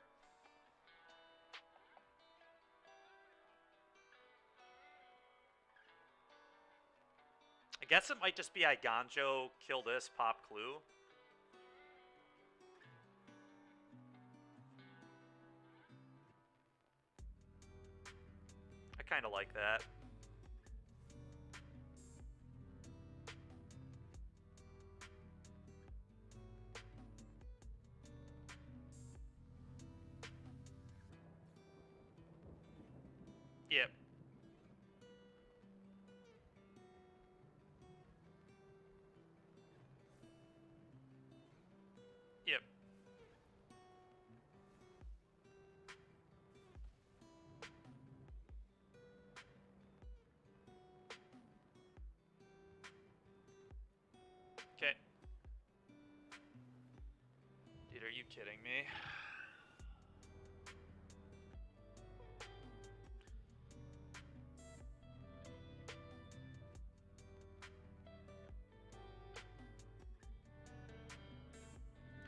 I guess it might just be Eiganjo, kill this, pop Clue. I kind of like that. Yep. Yep. Okay. Dude, are you kidding me?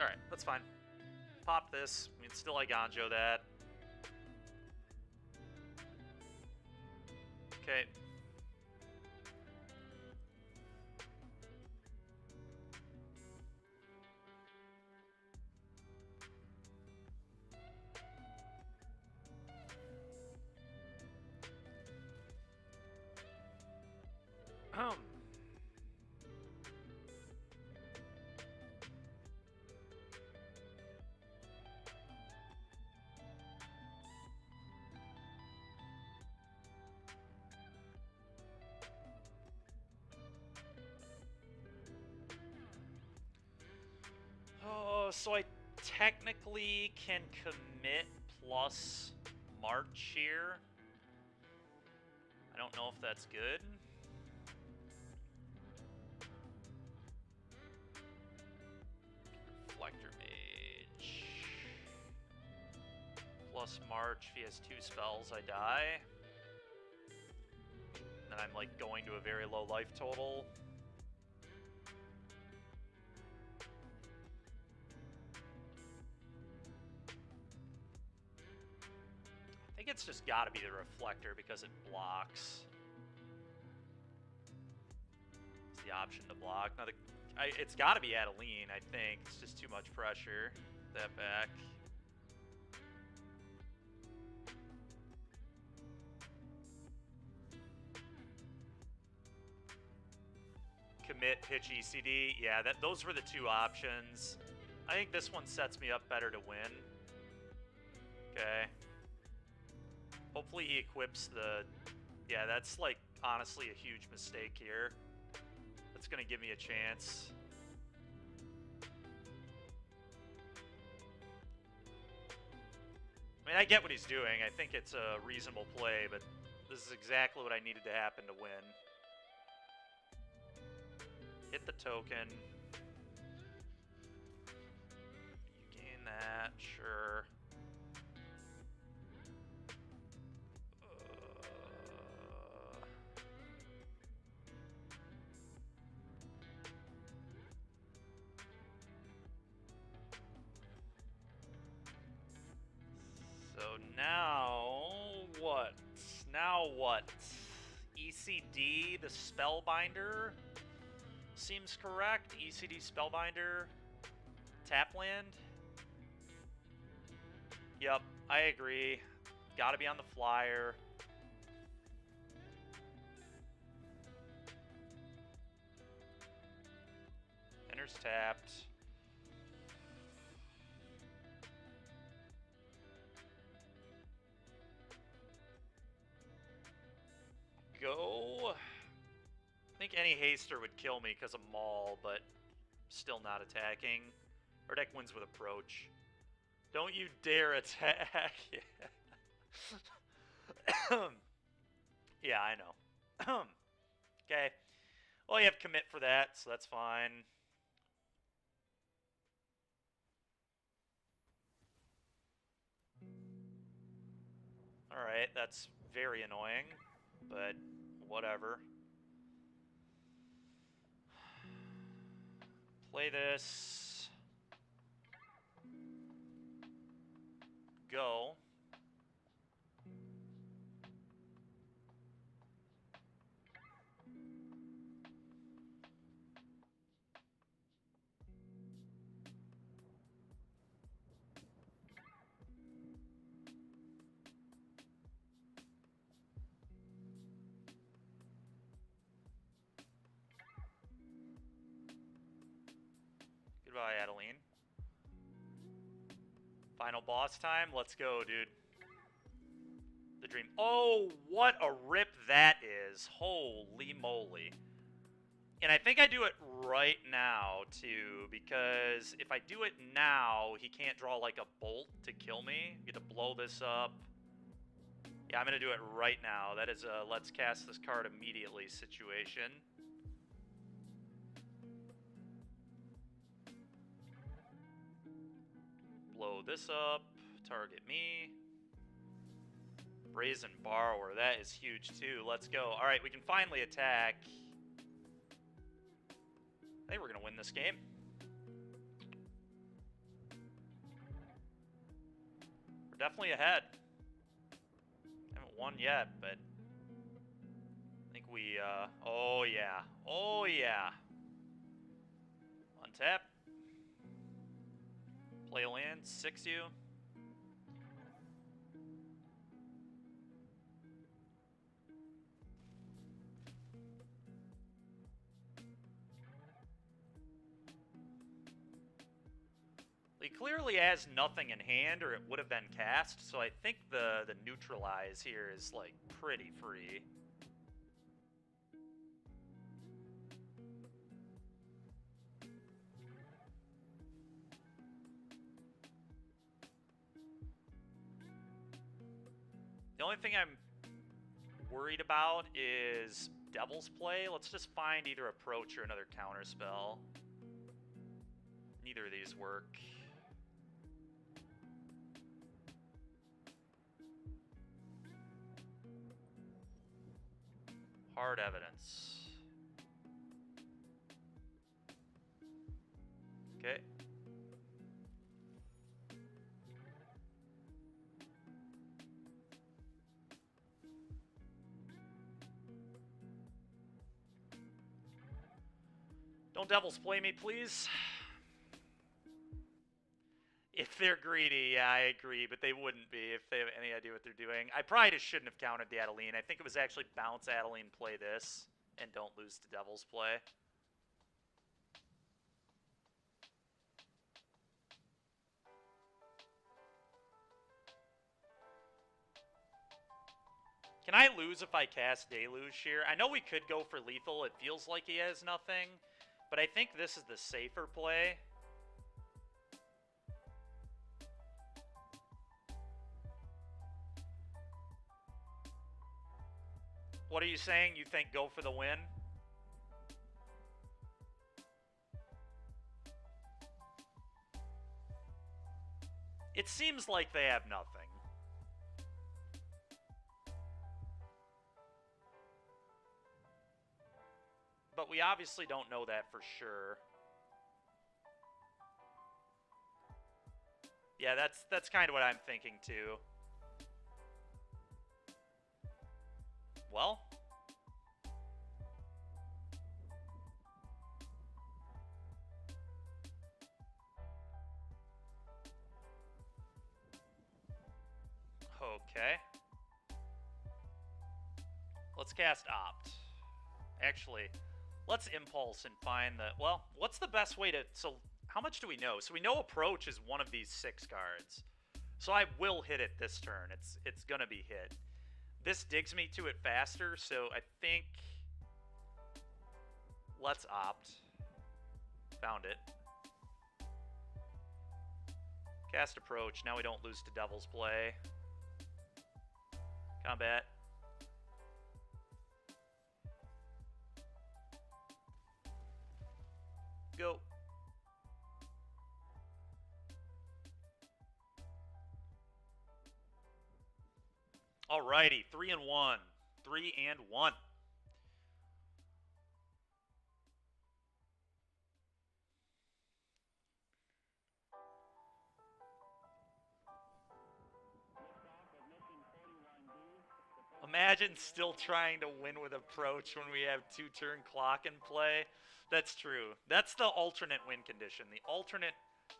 Alright, that's fine. Pop this. We can still Eiganjo that. Okay. Oh, so I technically can commit plus March here. I don't know if that's good. Reflector Mage. Plus March, if he has 2 spells, I die. Then I'm like going to a very low life total. I think it's just gotta be the Reflector because it blocks. It's the option to block. Now it's gotta be Adeline, I think. It's just too much pressure. That back. commit, pitch ECD. Yeah, those were the two options. I think this one sets me up better to win. Okay. Hopefully he equips the... Yeah, that's, like, honestly a huge mistake here. That's going to give me a chance. I mean, I get what he's doing. I think it's a reasonable play, but this is exactly what I needed to happen to win. Hit the token. You gain that, sure. So now what? Now what? ECD, the Spellbinder, seems correct. ECD Spellbinder, Tapland. Yep, I agree. Gotta be on the flyer. Enter's tapped. Go. I think any haster would kill me because of Maul, but still not attacking. Our deck wins with approach. Don't you dare attack. Yeah, I know. Okay. Well, you have commit for that, so that's fine. Alright, that's very annoying, but whatever. Play this. Go. Goodbye, Adeline. Final boss time? Let's go, dude. The dream. Oh, what a rip that is. Holy moly. And I think I do it right now, too, because if I do it now, he can't draw, like, a bolt to kill me. Get to blow this up. Yeah, I'm going to do it right now. That is a let's cast this card immediately situation. Blow this up. Target me. Brazen Borrower. That is huge, too. Let's go. All right, we can finally attack. I think we're going to win this game. We're definitely ahead. Haven't won yet, but I think we, oh yeah. Oh yeah. Untap. Play a land, 6-you. He clearly has nothing in hand, or it would have been cast, so I think the neutralize here is, like, pretty free. The only thing I'm worried about is Devil's Play. Let's just find either Approach or another counterspell. Neither of these work. Hard Evidence. Okay. Don't Devil's Play me, please. If they're greedy, yeah, I agree, but they wouldn't be if they have any idea what they're doing. I probably just shouldn't have countered the Adeline. I think it was actually bounce Adeline, play this, and don't lose to Devil's Play. Can I lose if I cast Deluge here? I know we could go for lethal. It feels like he has nothing. But I think this is the safer play. What are you saying? You think go for the win? It seems like they have nothing. But we obviously don't know that for sure. Yeah, that's kind of what I'm thinking too. Well, okay. Let's cast Opt. Actually, let's Impulse and find the... Well, what's the best way to... So, how much do we know? So we know Approach is one of these 6 cards. So I will hit it this turn. It's gonna be hit. This digs me to it faster, so I think... Let's Opt. Found it. Cast Approach. Now we don't lose to Devil's Play. Combat. Go. Alrighty, 3 and 1. 3 and 1. Imagine still trying to win with Approach when we have 2-turn clock in play. That's true. That's the alternate win condition. The alternate...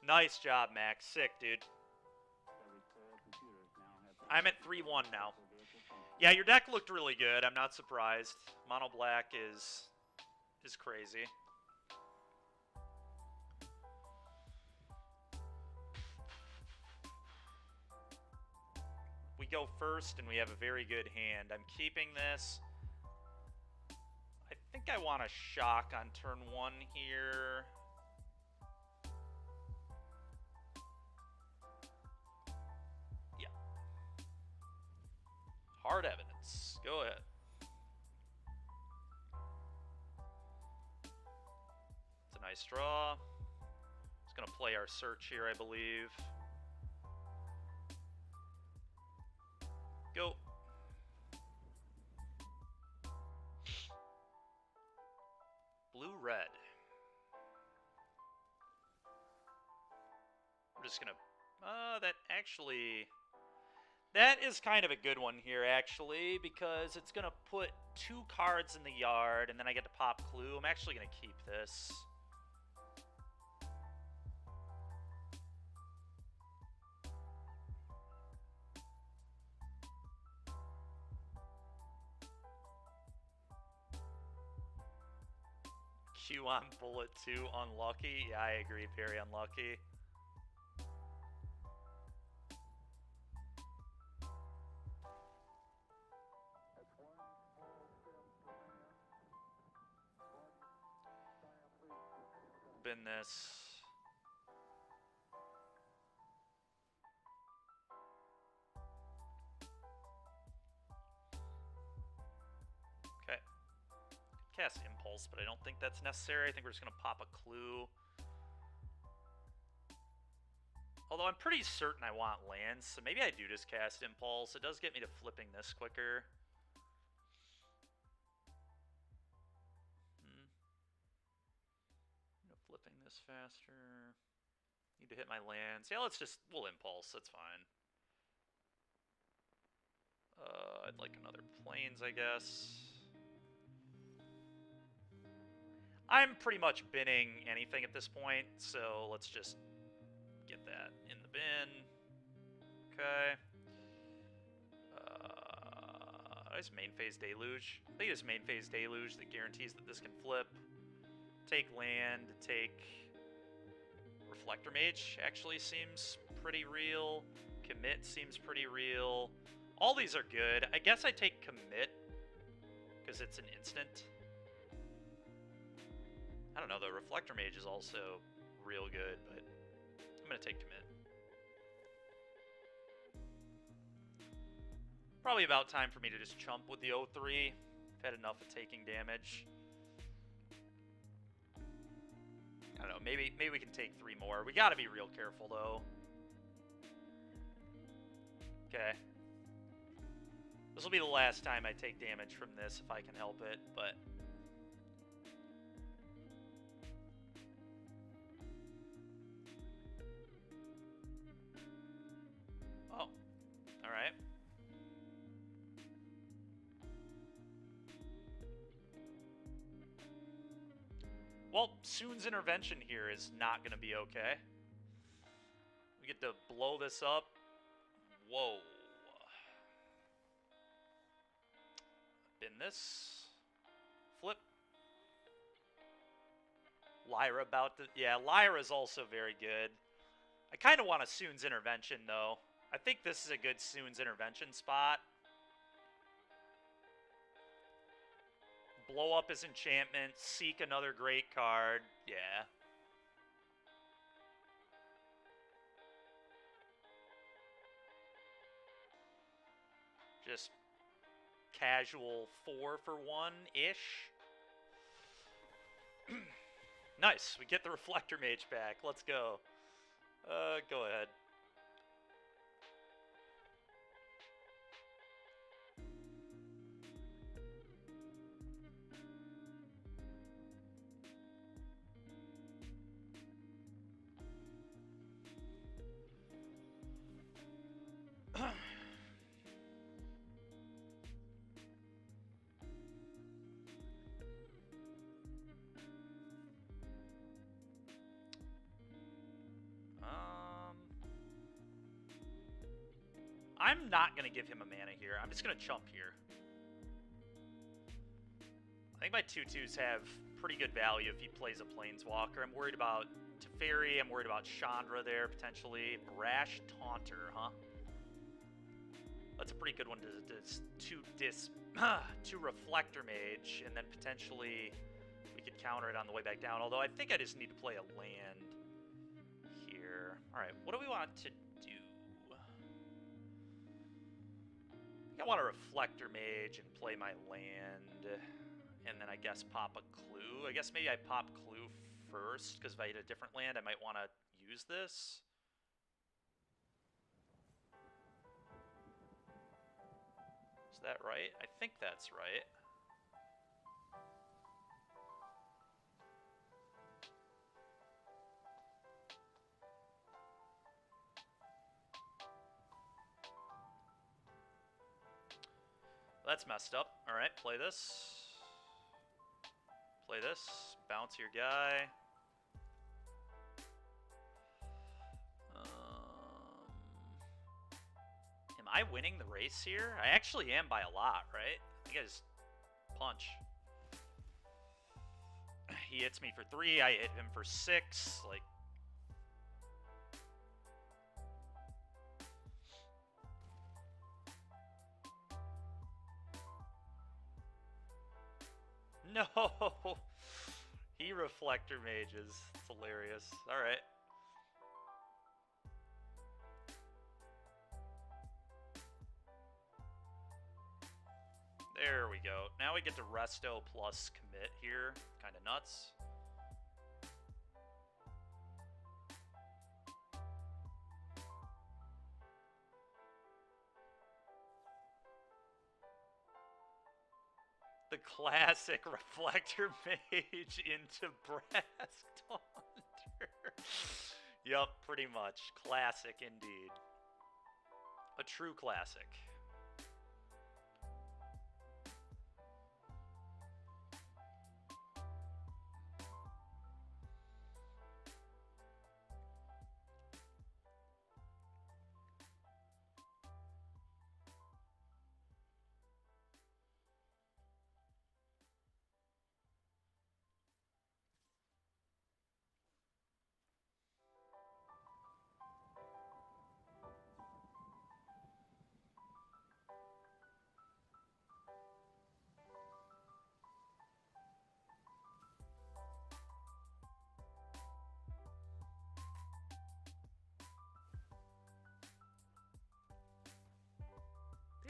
Nice job, Max. Sick, dude. I'm at 3-1 now. Yeah, your deck looked really good. I'm not surprised. Mono black is crazy. We go first, and we have a very good hand. I'm keeping this. I think I want a shock on turn 1 here. Yeah. Hard evidence. Go ahead. It's a nice draw. It's going to play our search here, I believe. Go. Blue-red. I'm just gonna... that actually... That is kind of a good one here, actually, because it's gonna put 2 cards in the yard, and then I get to pop Clue. I'm actually gonna keep this. Q on bullet 2, unlucky. Yeah, I agree, very unlucky. Bin this. Okay. Cast Impulse, but I don't think that's necessary. I think we're just going to pop a Clue. Although I'm pretty certain I want lands, so maybe I do just cast Impulse. It does get me to flipping this quicker. Flipping this faster. Need to hit my lands. Yeah, we'll Impulse. That's fine. I'd like another Plains, I guess. I'm pretty much binning anything at this point, so let's just get that in the bin. Okay. I just main phase Deluge. I think it's main phase Deluge that guarantees that this can flip. Take land, take Reflector Mage actually seems pretty real. Commit seems pretty real. All these are good. I guess I take commit because it's an instant. I don't know, the Reflector Mage is also real good, but I'm going to take commit. Probably about time for me to just chump with the 0-3. I've had enough of taking damage. I don't know, maybe we can take 3 more. We gotta be real careful, though. Okay. This will be the last time I take damage from this, if I can help it, but... Oh. Alright. Well, Soon's intervention here is not going to be okay. We get to blow this up. Whoa. Bin this. Flip. Lyra about to... Yeah, Lyra's also very good. I kind of want a Soon's intervention, though. I think this is a good Soon's intervention spot. Blow up his enchantment, seek another great card. Yeah. Just casual 4-for-1-ish. Nice. We get the Reflector Mage back. Let's go. Go ahead. I'm not going to give him a mana here. I'm just going to chump here. I think my 2/2s have pretty good value if he plays a Planeswalker. I'm worried about Teferi. I'm worried about Chandra there, potentially. Brash Taunter, huh? That's a pretty good one to Reflector Mage, and then potentially we could counter it on the way back down. Although I think I just need to play a land here. All right, what do we want to do? I want a Reflector Mage and play my land, and then I guess pop a Clue. I guess maybe I pop Clue first, because if I hit a different land, I might want to use this. Is that right? I think that's right. That's messed up. Alright, play this. Play this. Bounce your guy. Am I winning the race here? I actually am by a lot, right? I think I just punch. He hits me for 3, I hit him for 6, like... No! He Reflector Mages. It's hilarious. Alright. There we go. Now we get to Resto plus commit here. Kind of nuts. The classic Reflector Mage into Brass Taunter. Yup, pretty much. Classic indeed. A true classic.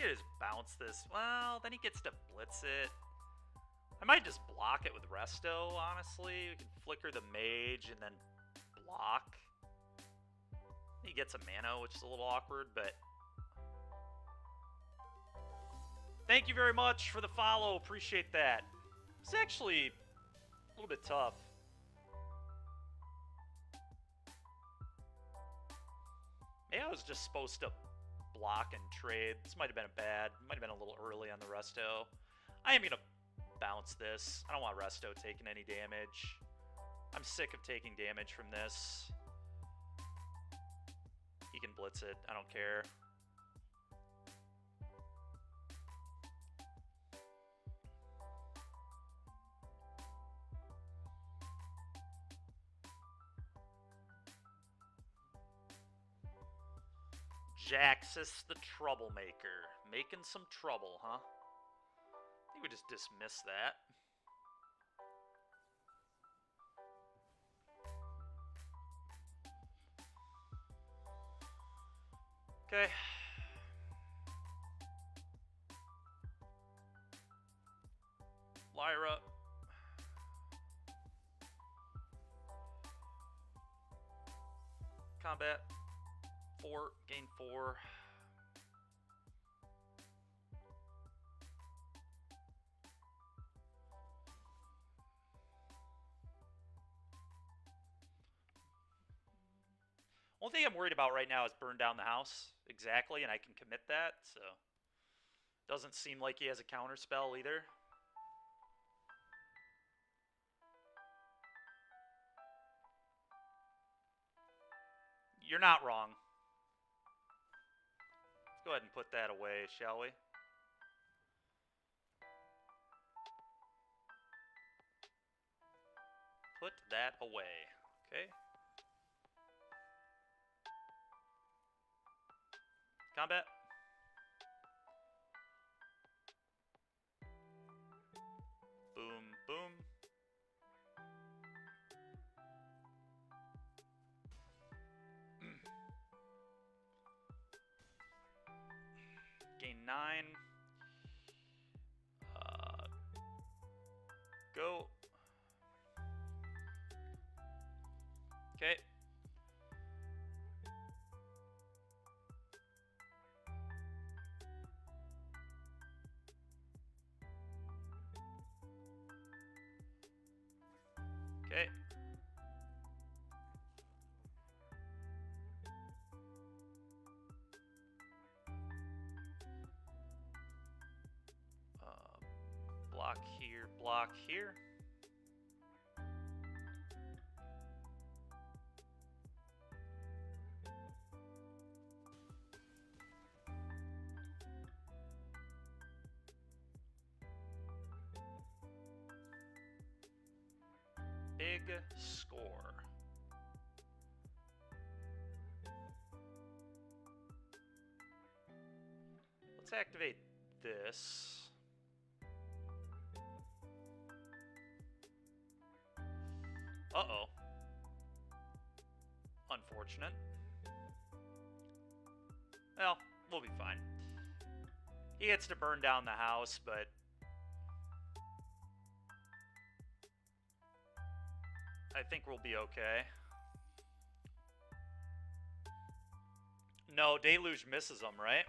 You just bounce this. Well, then he gets to blitz it. I might just block it with Resto, honestly. We can flicker the mage and then block. He gets a mana, which is a little awkward, but... Thank you very much for the follow. Appreciate that. It's actually a little bit tough. Maybe I was just supposed to block and trade. This might have been might have been a little early on the Resto. I am going to bounce this. I don't want Resto taking any damage. I'm sick of taking damage from this. He can blitz it. I don't care. Jaxus the Troublemaker. Making some trouble, huh? I think we just dismiss that. Okay. Lyra. Combat. 4, gain 4. Only thing I'm worried about right now is burn down the house. Exactly, and I can commit that, so... Doesn't seem like he has a counter spell either. You're not wrong. Let's go ahead and put that away, shall we? Put that away. Okay. Combat. Boom, boom. Gain 9. Go. Okay. Okay. Block here, block here. Big score. Let's activate this. Uh-oh. Unfortunate. Well, we'll be fine. He gets to burn down the house, but... I think we'll be okay. No, Deluge misses him, right?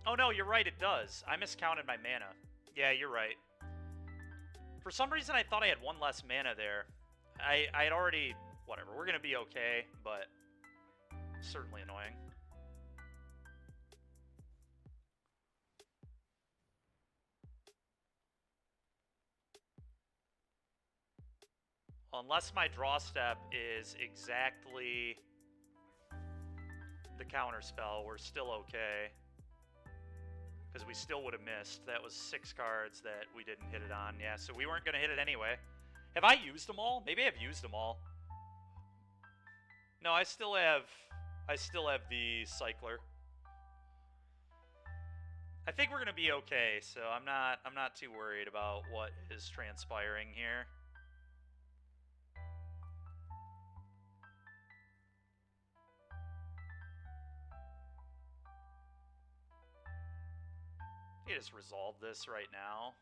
Oh no, you're right, it does. I miscounted my mana. Yeah, you're right. For some reason, I thought I had one less mana there. I had already... Whatever, we're going to be okay, but... Certainly annoying. Well, unless my draw step is exactly the counter spell, we're still okay. Because we still would have missed. That was 6 cards that we didn't hit it on. Yeah, so we weren't going to hit it anyway. Have I used them all? Maybe I've used them all. No, I still have the Cycler. I think we're going to be okay, so I'm not too worried about what is transpiring here. can just resolve this right now.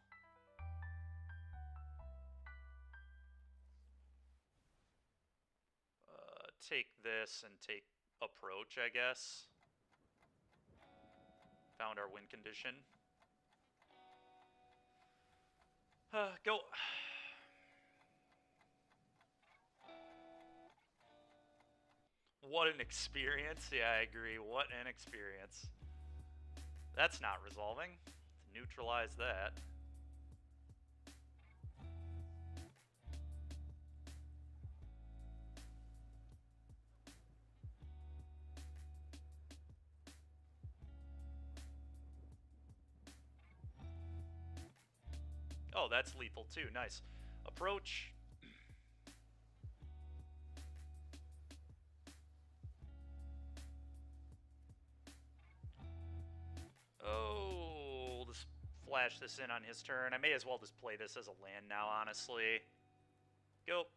Take this and take approach, I guess. Found our win condition. Go. What an experience. Yeah, I agree. What an experience. That's not resolving. To neutralize that. Oh, that's lethal too. Nice. Approach. Oh, we'll just flash this in on his turn. I may as well just play this as a land now, honestly. Go.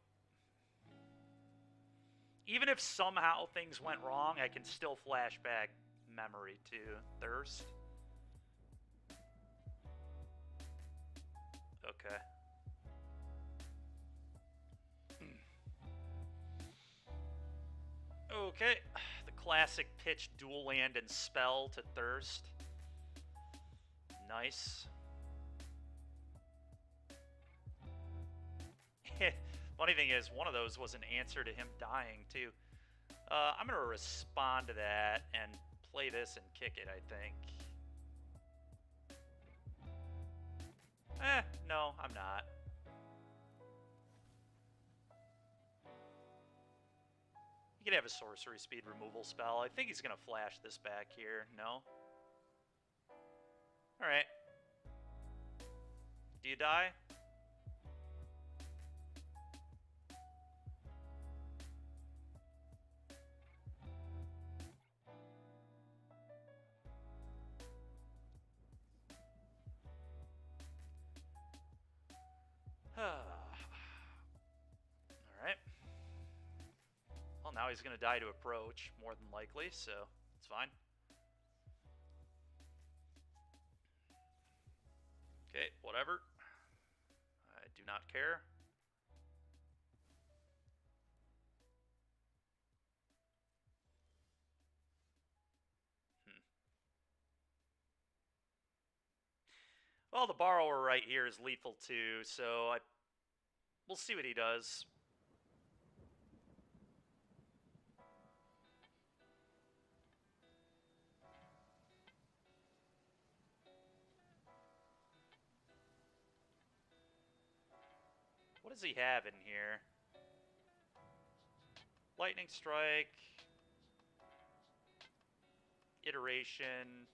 Even if somehow things went wrong, I can still flash back memory to Thirst. Okay. Okay. The classic pitch dual land and spell to Thirst. Nice. Funny thing is, one of those was an answer to him dying, too. I'm going to respond to that and play this and kick it, I think. No, I'm not. He could have a sorcery speed removal spell. I think he's going to flash this back here. No? Alright. Do you die? Alright. Well, now he's going to die to approach, more than likely, so it's fine. Okay, whatever. I do not care. Well, the Borrower right here is lethal too, so we'll see what he does. What does he have in here? Lightning Strike, Iteration,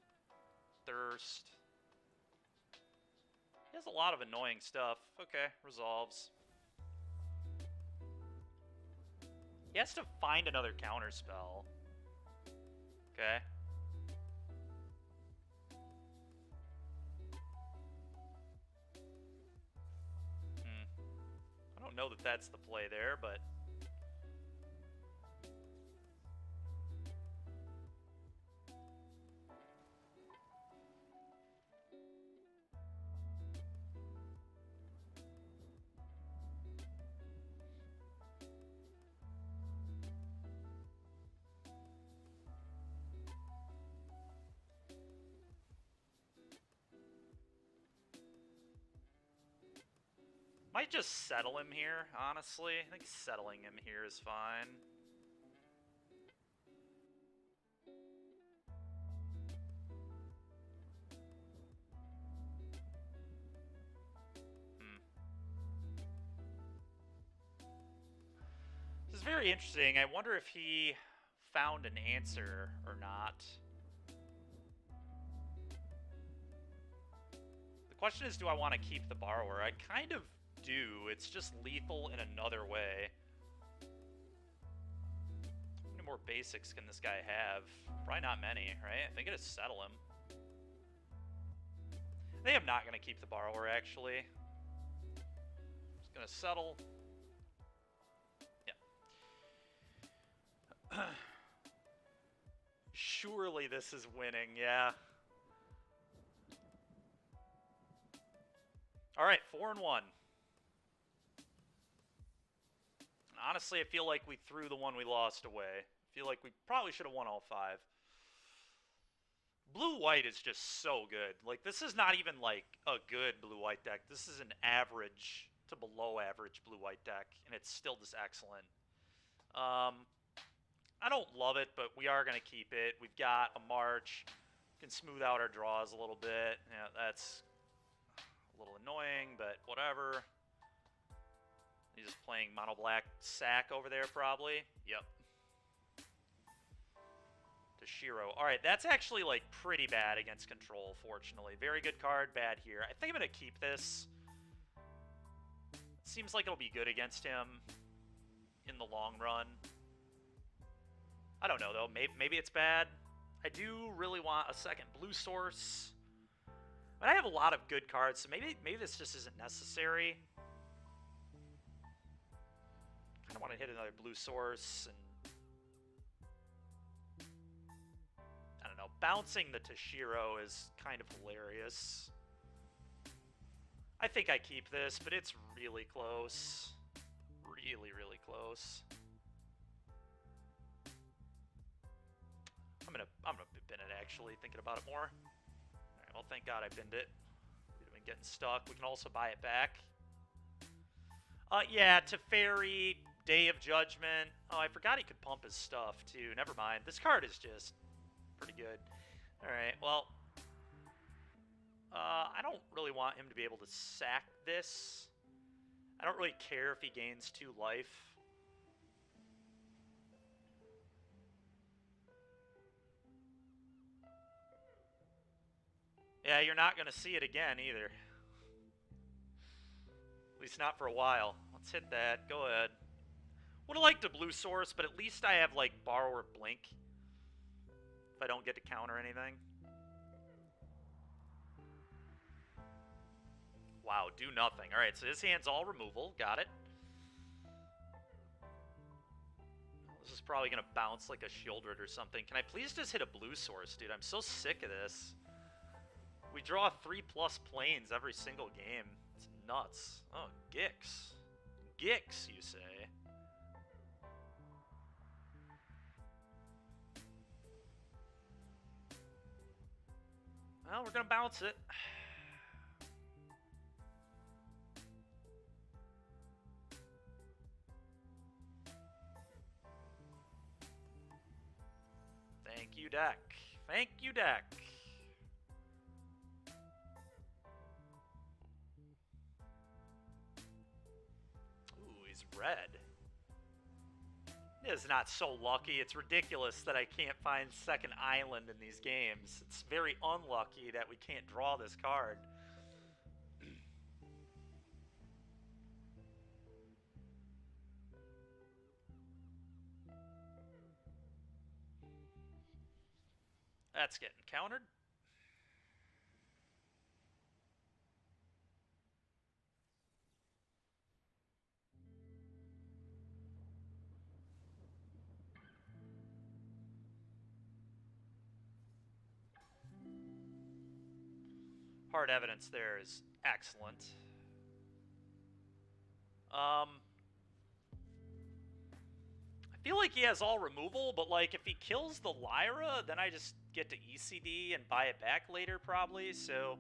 Thirst. He has a lot of annoying stuff. Okay, resolves. He has to find another counter spell. Okay. I don't know that that's the play there, but... might just settle him here, honestly. I think settling him here is fine. This is very interesting. I wonder if he found an answer or not. The question is, do I want to keep the Borrower? I kind of do. It's just lethal in another way. How many more basics can this guy have? Probably not many, right? I think it'll settle him. I think I'm not going to keep the Borrower, actually. Just going to settle. Yeah. Surely this is winning, yeah. All right, 4-1. Honestly, I feel like we threw the one we lost away. I feel like we probably should have won all 5. Blue-white is just so good. Like, this is not even, like, a good blue-white deck. This is an average to below-average blue-white deck, and it's still just excellent. I don't love it, but we are going to keep it. We've got a March. We can smooth out our draws a little bit. Yeah, that's a little annoying, but whatever. He's just playing mono black sack over there, probably. Yep. Toshiro. All right, that's actually like pretty bad against control, fortunately. Very good card, bad here. I think I'm going to keep this. Seems like it'll be good against him in the long run. I don't know, though. Maybe it's bad. I do really want a second blue source. But I have a lot of good cards, so maybe this just isn't necessary. Kind of want to hit another blue source. And I don't know. Bouncing the Toshiro is kind of hilarious. I think I keep this, but it's really close. Really, really close. I'm gonna bin it, actually, thinking about it more. Alright, well, thank God I binned it. We'd have been getting stuck. We can also buy it back. Yeah, Teferi, Day of Judgment. Oh, I forgot he could pump his stuff, too. Never mind. This card is just pretty good. Alright, well, I don't really want him to be able to sack this. I don't really care if he gains 2 life. Yeah, you're not going to see it again, either. At least not for a while. Let's hit that. Go ahead. Would have liked a blue source, but at least I have, like, Borrower Blink. If I don't get to counter anything. Wow, do nothing. Alright, so his hand's all removal. Got it. This is probably going to bounce like a Shieldred or something. Can I please just hit a blue source, dude? I'm so sick of this. We draw 3+ planes every single game. It's nuts. Oh, Gix. Gix, you say? Well, we're going to bounce it. Thank you, deck. Thank you, deck. Ooh, he's red. It is not so lucky. It's ridiculous that I can't find second island in these games. It's very unlucky that we can't draw this card. That's getting countered. Hard evidence there is excellent. I feel like he has all removal, but like if he kills the Lyra, then I just get to ECD and buy it back later probably, so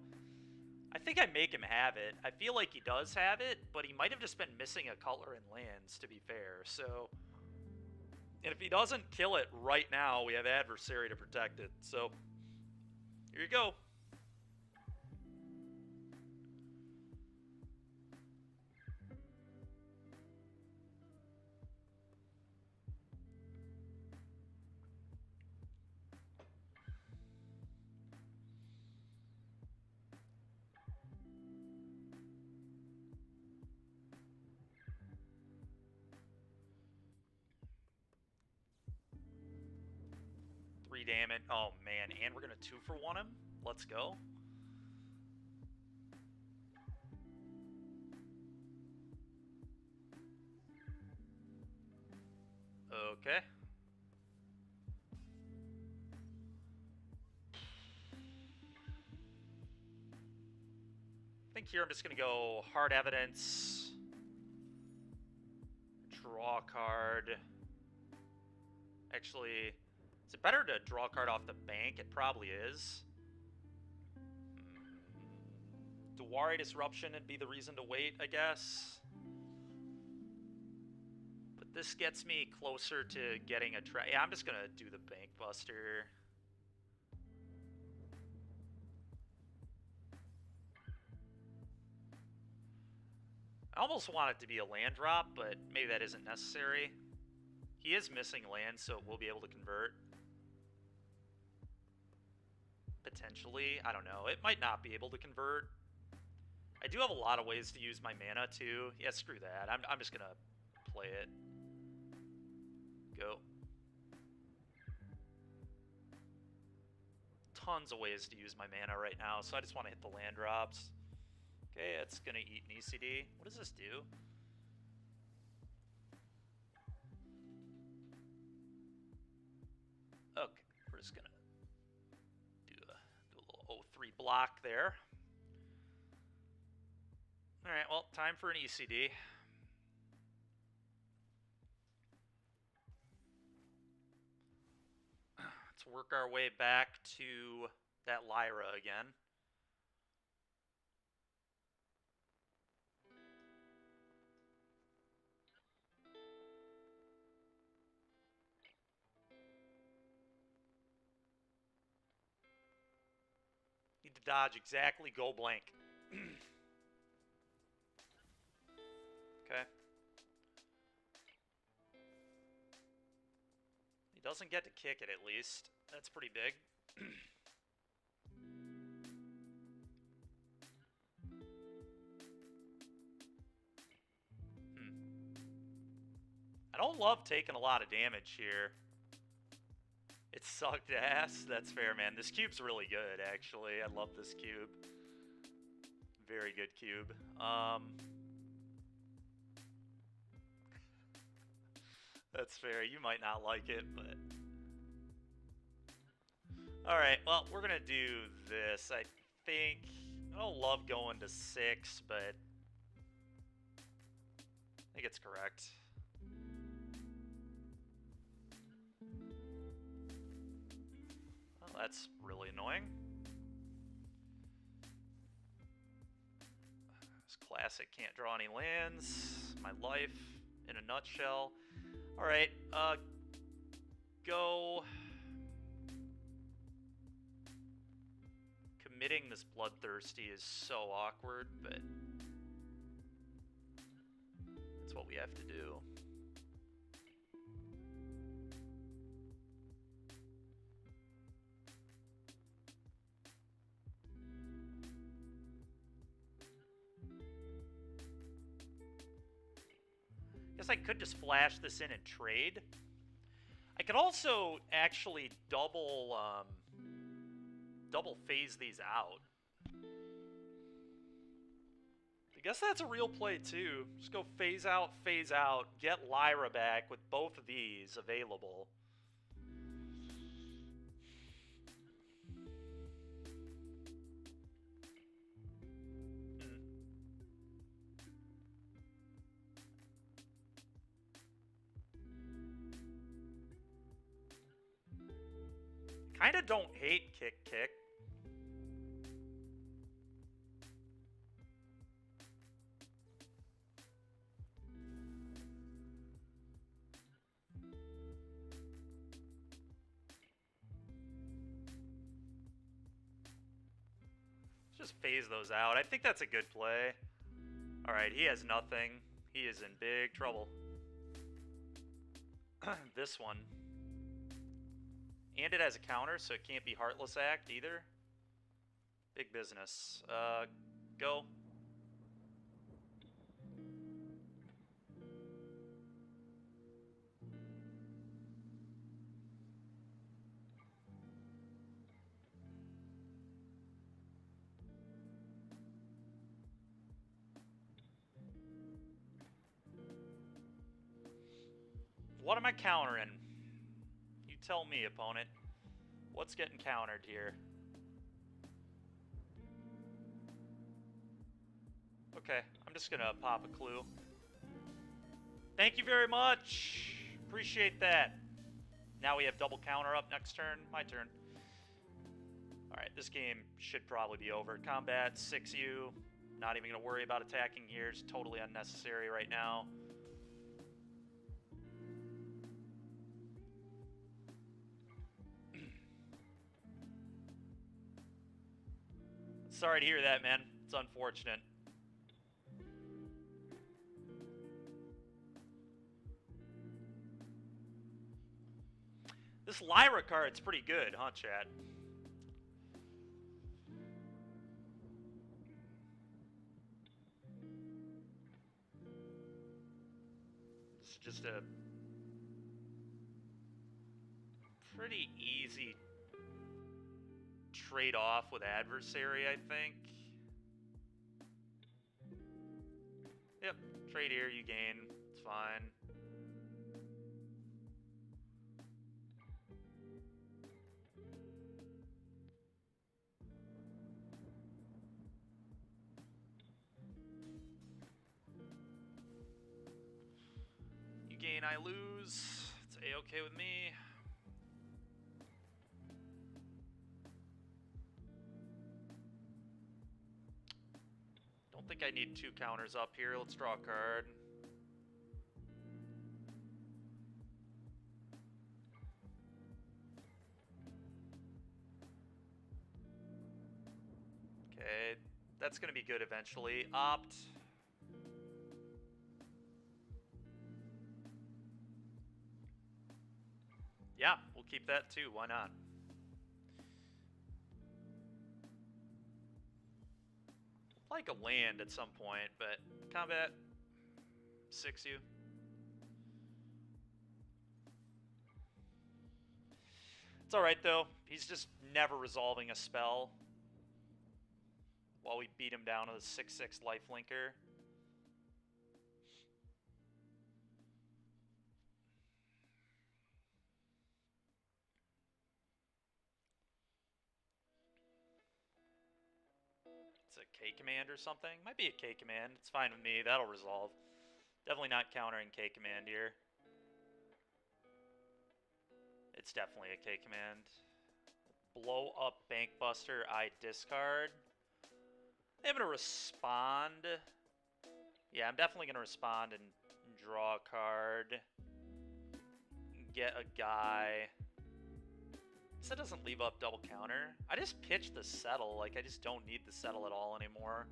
I think I make him have it. I feel like he does have it, but he might have just been missing a color in lands, to be fair, so... And if he doesn't kill it right now, we have Adversary to protect it, so... Here you go. Damage. Oh man, and we're gonna 2-for-1 him. Let's go. Okay. I think here I'm just going to go hard evidence, draw a card. Actually, is it better to draw a card off the bank? It probably is. Dewari Disruption would be the reason to wait, I guess. But this gets me closer to getting a try. Yeah, I'm just going to do the Bank Buster. I almost want it to be a land drop, but maybe that isn't necessary. He is missing land, so we'll be able to convert. Potentially. I don't know. It might not be able to convert. I do have a lot of ways to use my mana, too. Yeah, screw that. I'm just going to play it. Go. Tons of ways to use my mana right now, so I just want to hit the land drops. Okay, it's going to eat an ECD. What does this do? Okay, we're just going to do a little 0-3 block there. Alright, well, time for an ECD. Let's work our way back to that Lyra again. Need to dodge exactly, go blank. Okay. He doesn't get to kick it, at least. That's pretty big. I don't love taking a lot of damage here. It sucked ass. That's fair, man. This cube's really good, actually. I love this cube. Very good cube. That's fair. You might not like it, but... Alright, well, we're going to do this. I think... I don't love going to 6, but... I think it's correct. Well, that's really annoying. This classic can't draw any lands. My life in a nutshell. Alright, go... Committing this Bloodthirsty is so awkward, but... that's what we have to do. Guess I could just flash this in and trade. I could also actually double phase these out. I guess that's a real play too. Just go phase out, get Lyra back with both of these available. Kinda don't hate kick. Just phase those out. I think that's a good play. Alright, he has nothing. He is in big trouble. This one. And it has a counter, so it can't be Heartless Act either. Big business. Go. What am I countering? You tell me, opponent. What's getting countered here? Okay, I'm just gonna pop a clue. Thank you very much. Appreciate that. Now we have double counter up next turn. My turn. Alright, this game should probably be over. Combat, 6U. Not even going to worry about attacking here. It's totally unnecessary right now. Sorry to hear that, man. It's unfortunate. This Lyra card's pretty good, huh, chat? It's just a pretty easy trade-off with adversary, I think. Yep, trade here, you gain. It's fine. You gain, I lose. It's A-okay with me. Don't think I need 2 counters up here. Let's draw a card. Okay, that's going to be good eventually. Opt. Yeah, we'll keep that too. Why not? Like a land at some point, but combat 6U. It's alright though. He's just never resolving a spell while we beat him down with a 6/6 lifelinker. It's a K command or something. Might be a K command. It's fine with me. That'll resolve. Definitely not countering K command here. It's definitely a K command. Blow up Bankbuster, I discard. I'm going to respond. Yeah, I'm definitely going to respond and draw a card. Get a guy. That doesn't leave up double counter. I just pitched the settle. Like, I just don't need the settle at all anymore.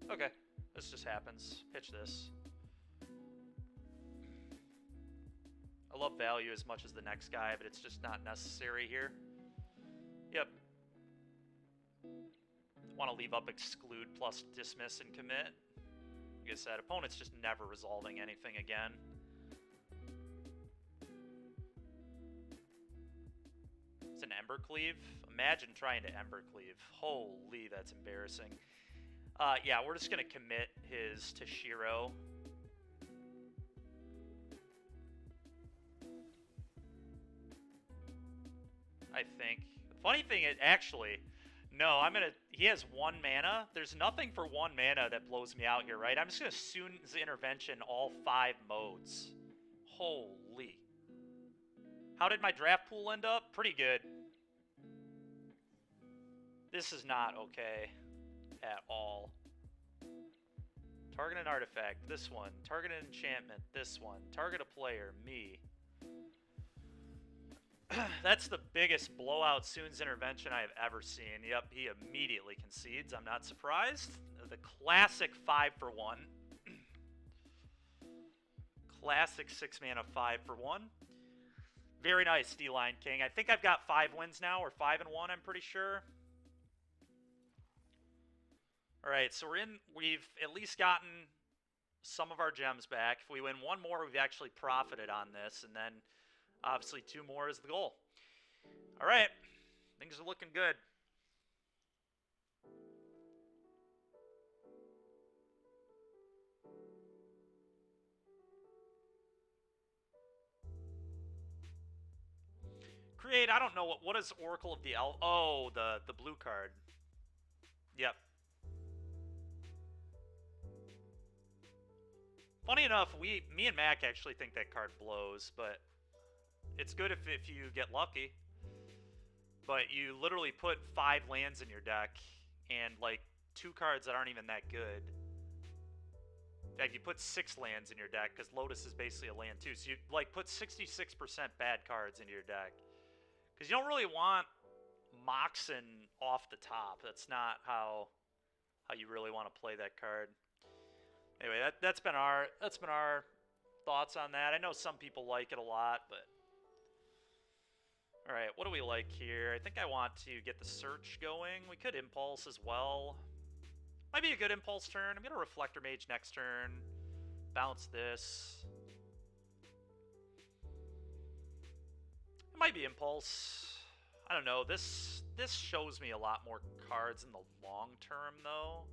Okay, this just happens. Pitch this. I love value as much as the next guy, but it's just not necessary here. Yep. Want to leave up exclude plus dismiss and commit. Like I said, opponent's just never resolving anything again. It's an Embercleave. Imagine trying to Embercleave. Holy, that's embarrassing. Yeah, we're just going to commit his Toshiro. I think. The funny thing is, actually, no, he has 1 mana. There's nothing for 1 mana that blows me out here, right? I'm just going to Soon's Intervention all 5 modes. Holy. How did my draft pool end up? Pretty good. This is not okay at all. Target an artifact, this one. Target an enchantment, this one. Target a player, me. That's the biggest blowout Soon's Intervention I have ever seen. Yep, he immediately concedes. I'm not surprised. The classic 5 for 1. Classic 6 mana 5 for 1. Very nice, D-Line King. I think I've got 5 wins now, or 5 and 1, I'm pretty sure. Alright, so we've at least gotten some of our gems back. If we win 1 more, we've actually profited on this, and then obviously 2 more is the goal. Alright, things are looking good. create, I don't know, what is Oracle of the Elf? Oh, the blue card. Yep. Funny enough, me and Mac actually think that card blows, but it's good if you get lucky. But you literally put 5 lands in your deck, and like 2 cards that aren't even that good. In fact, you put 6 lands in your deck, because Lotus is basically a land too. So you like put 66% bad cards into your deck. Because you don't really want Moxen off the top. That's not how you really want to play that card. Anyway, that's been our thoughts on that. I know some people like it a lot, but all right, what do we like here? I think I want to get the search going. We could impulse as well. Might be a good impulse turn. I'm gonna Reflector Mage next turn. Bounce this. It might be impulse. I don't know. This shows me a lot more cards in the long term, though.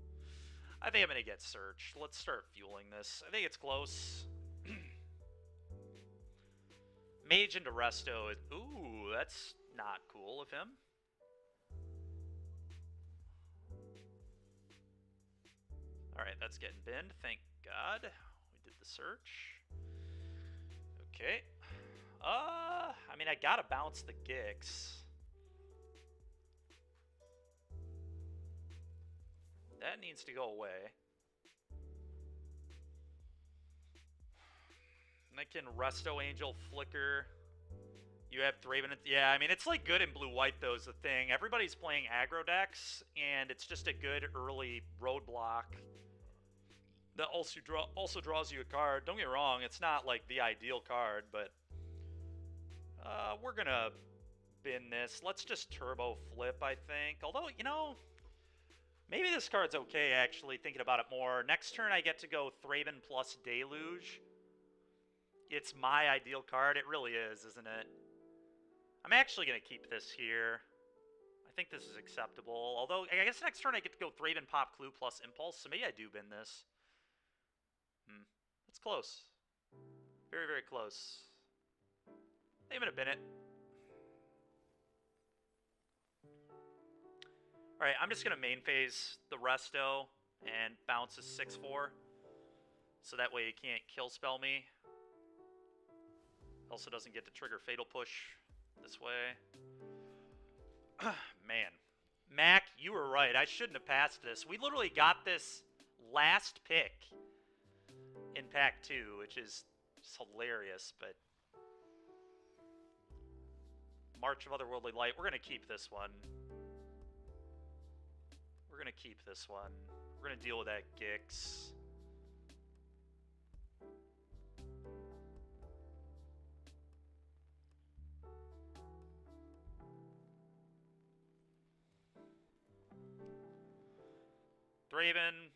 I think I'm going to get Search. Let's start fueling this. I think it's close. Mage into Resto. Ooh, that's not cool of him. Alright, that's getting binned. Thank God. We did the search. Okay. I mean, I gotta bounce the Gix. That needs to go away. And I can Resto Angel Flicker. You have Thraben. Yeah, I mean, it's like good in blue-white, though, is the thing. Everybody's playing aggro decks, and it's just a good early roadblock that also draws you a card. Don't get me wrong, it's not like the ideal card, but we're gonna bin this. Let's just turbo flip, I think. Although, you know, maybe this card's okay, actually, thinking about it more. Next turn, I get to go Thraben plus Deluge. It's my ideal card. It really is, isn't it? I'm actually going to keep this here. I think this is acceptable. Although, I guess next turn I get to go Thraben Pop Clue plus Impulse, so maybe I do bin this. That's close. Very, very close. I'm going to bin it. Alright, I'm just going to main phase the Resto and bounce a 6/4. So that way you can't kill spell me. Also doesn't get to trigger Fatal Push this way. Man. Mac, you were right. I shouldn't have passed this. We literally got this last pick in Pack 2, which is just hilarious, but... March of Otherworldly Light. We're going to keep this one. We're going to keep this one. We're going to deal with that Gix. Thraben.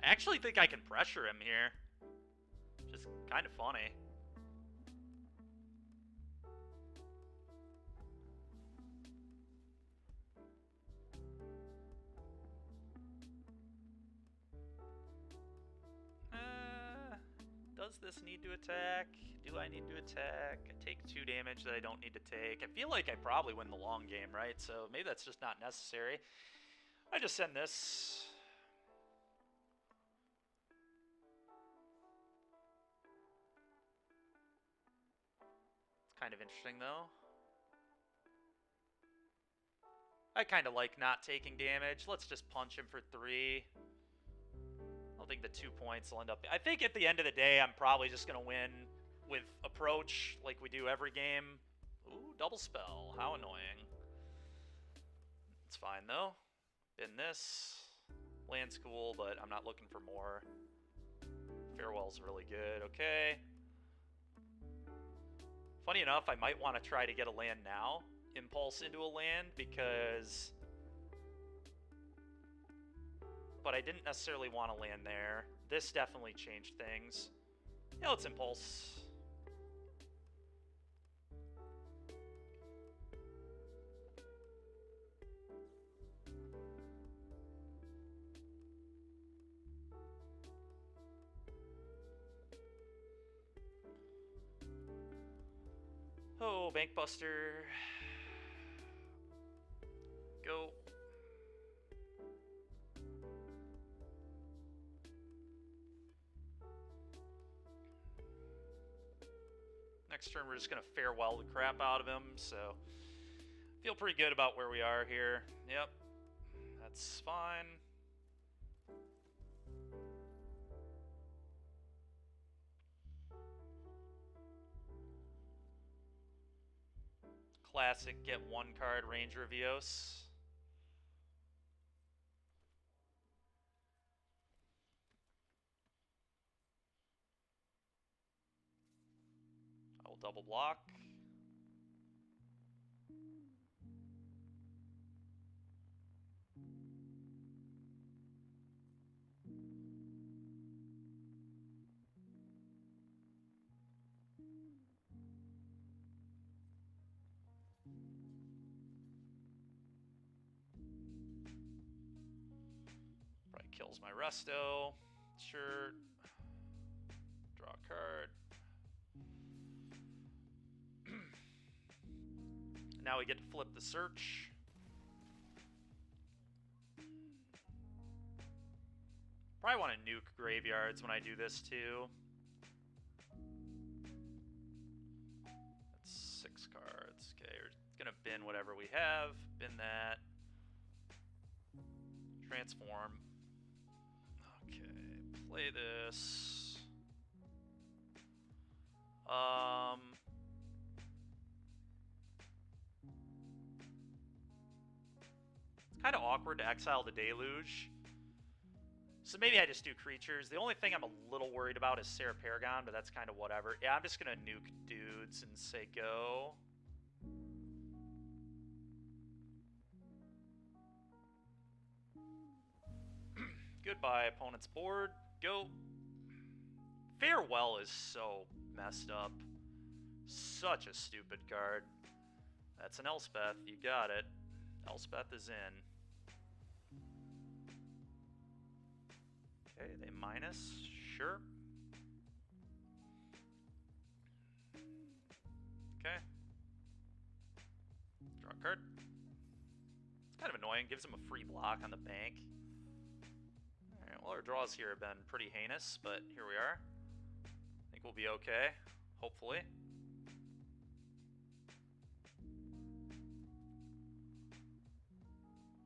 I actually think I can pressure him here. Just kind of funny. Does this need to attack? Do I need to attack? I take 2 damage that I don't need to take. I feel like I probably win the long game, right? So maybe that's just not necessary. I just send this. It's kind of interesting, though. I kind of like not taking damage. Let's just punch him for 3. I don't think the 2 points will end up... I think at the end of the day, I'm probably just going to win with approach like we do every game. Ooh, double spell. How annoying. It's fine, though. Bin this. Land's cool, but I'm not looking for more. Farewell's really good. Okay. Funny enough, I might want to try to get a land now. Impulse into a land, because... But I didn't necessarily want to land there. This definitely changed things. Yeah, let's Impulse. Bankbuster. Go. Next turn, we're just going to farewell the crap out of him, so feel pretty good about where we are here. Yep, that's fine. Classic get one card Ranger of Eos. I will double block. Probably kills my resto. Sure. Draw a card. Now we get to flip the search. Probably want to nuke graveyards when I do this too. That's 6 cards. Okay, we're gonna bin whatever we have. Bin that. Transform. Okay, play this. It's kind of awkward to exile the Deluge. So maybe I just do creatures. The only thing I'm a little worried about is Serra Paragon, but that's kind of whatever. Yeah, I'm just going to nuke dudes and say go. Goodbye, opponent's board. Go. Farewell is so messed up. Such a stupid card. That's an Elspeth. You got it. Elspeth is in. Okay, they minus. Sure. Okay. Draw a card. It's kind of annoying. Gives him a free block on the bank. Alright, well, our draws here have been pretty heinous, but here we are. I think we'll be okay. Hopefully.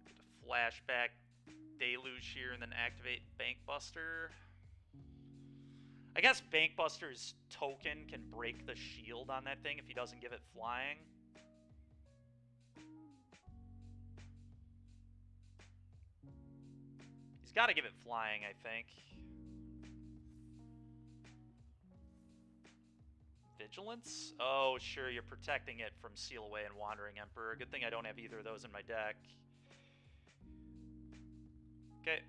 Get a flashback Deluge here and then activate Bankbuster. I guess Bankbuster's token can break the shield on that thing if he doesn't give it flying. He's got to give it flying, I think. Vigilance? Oh, sure, you're protecting it from Seal Away and Wandering Emperor. Good thing I don't have either of those in my deck. Okay.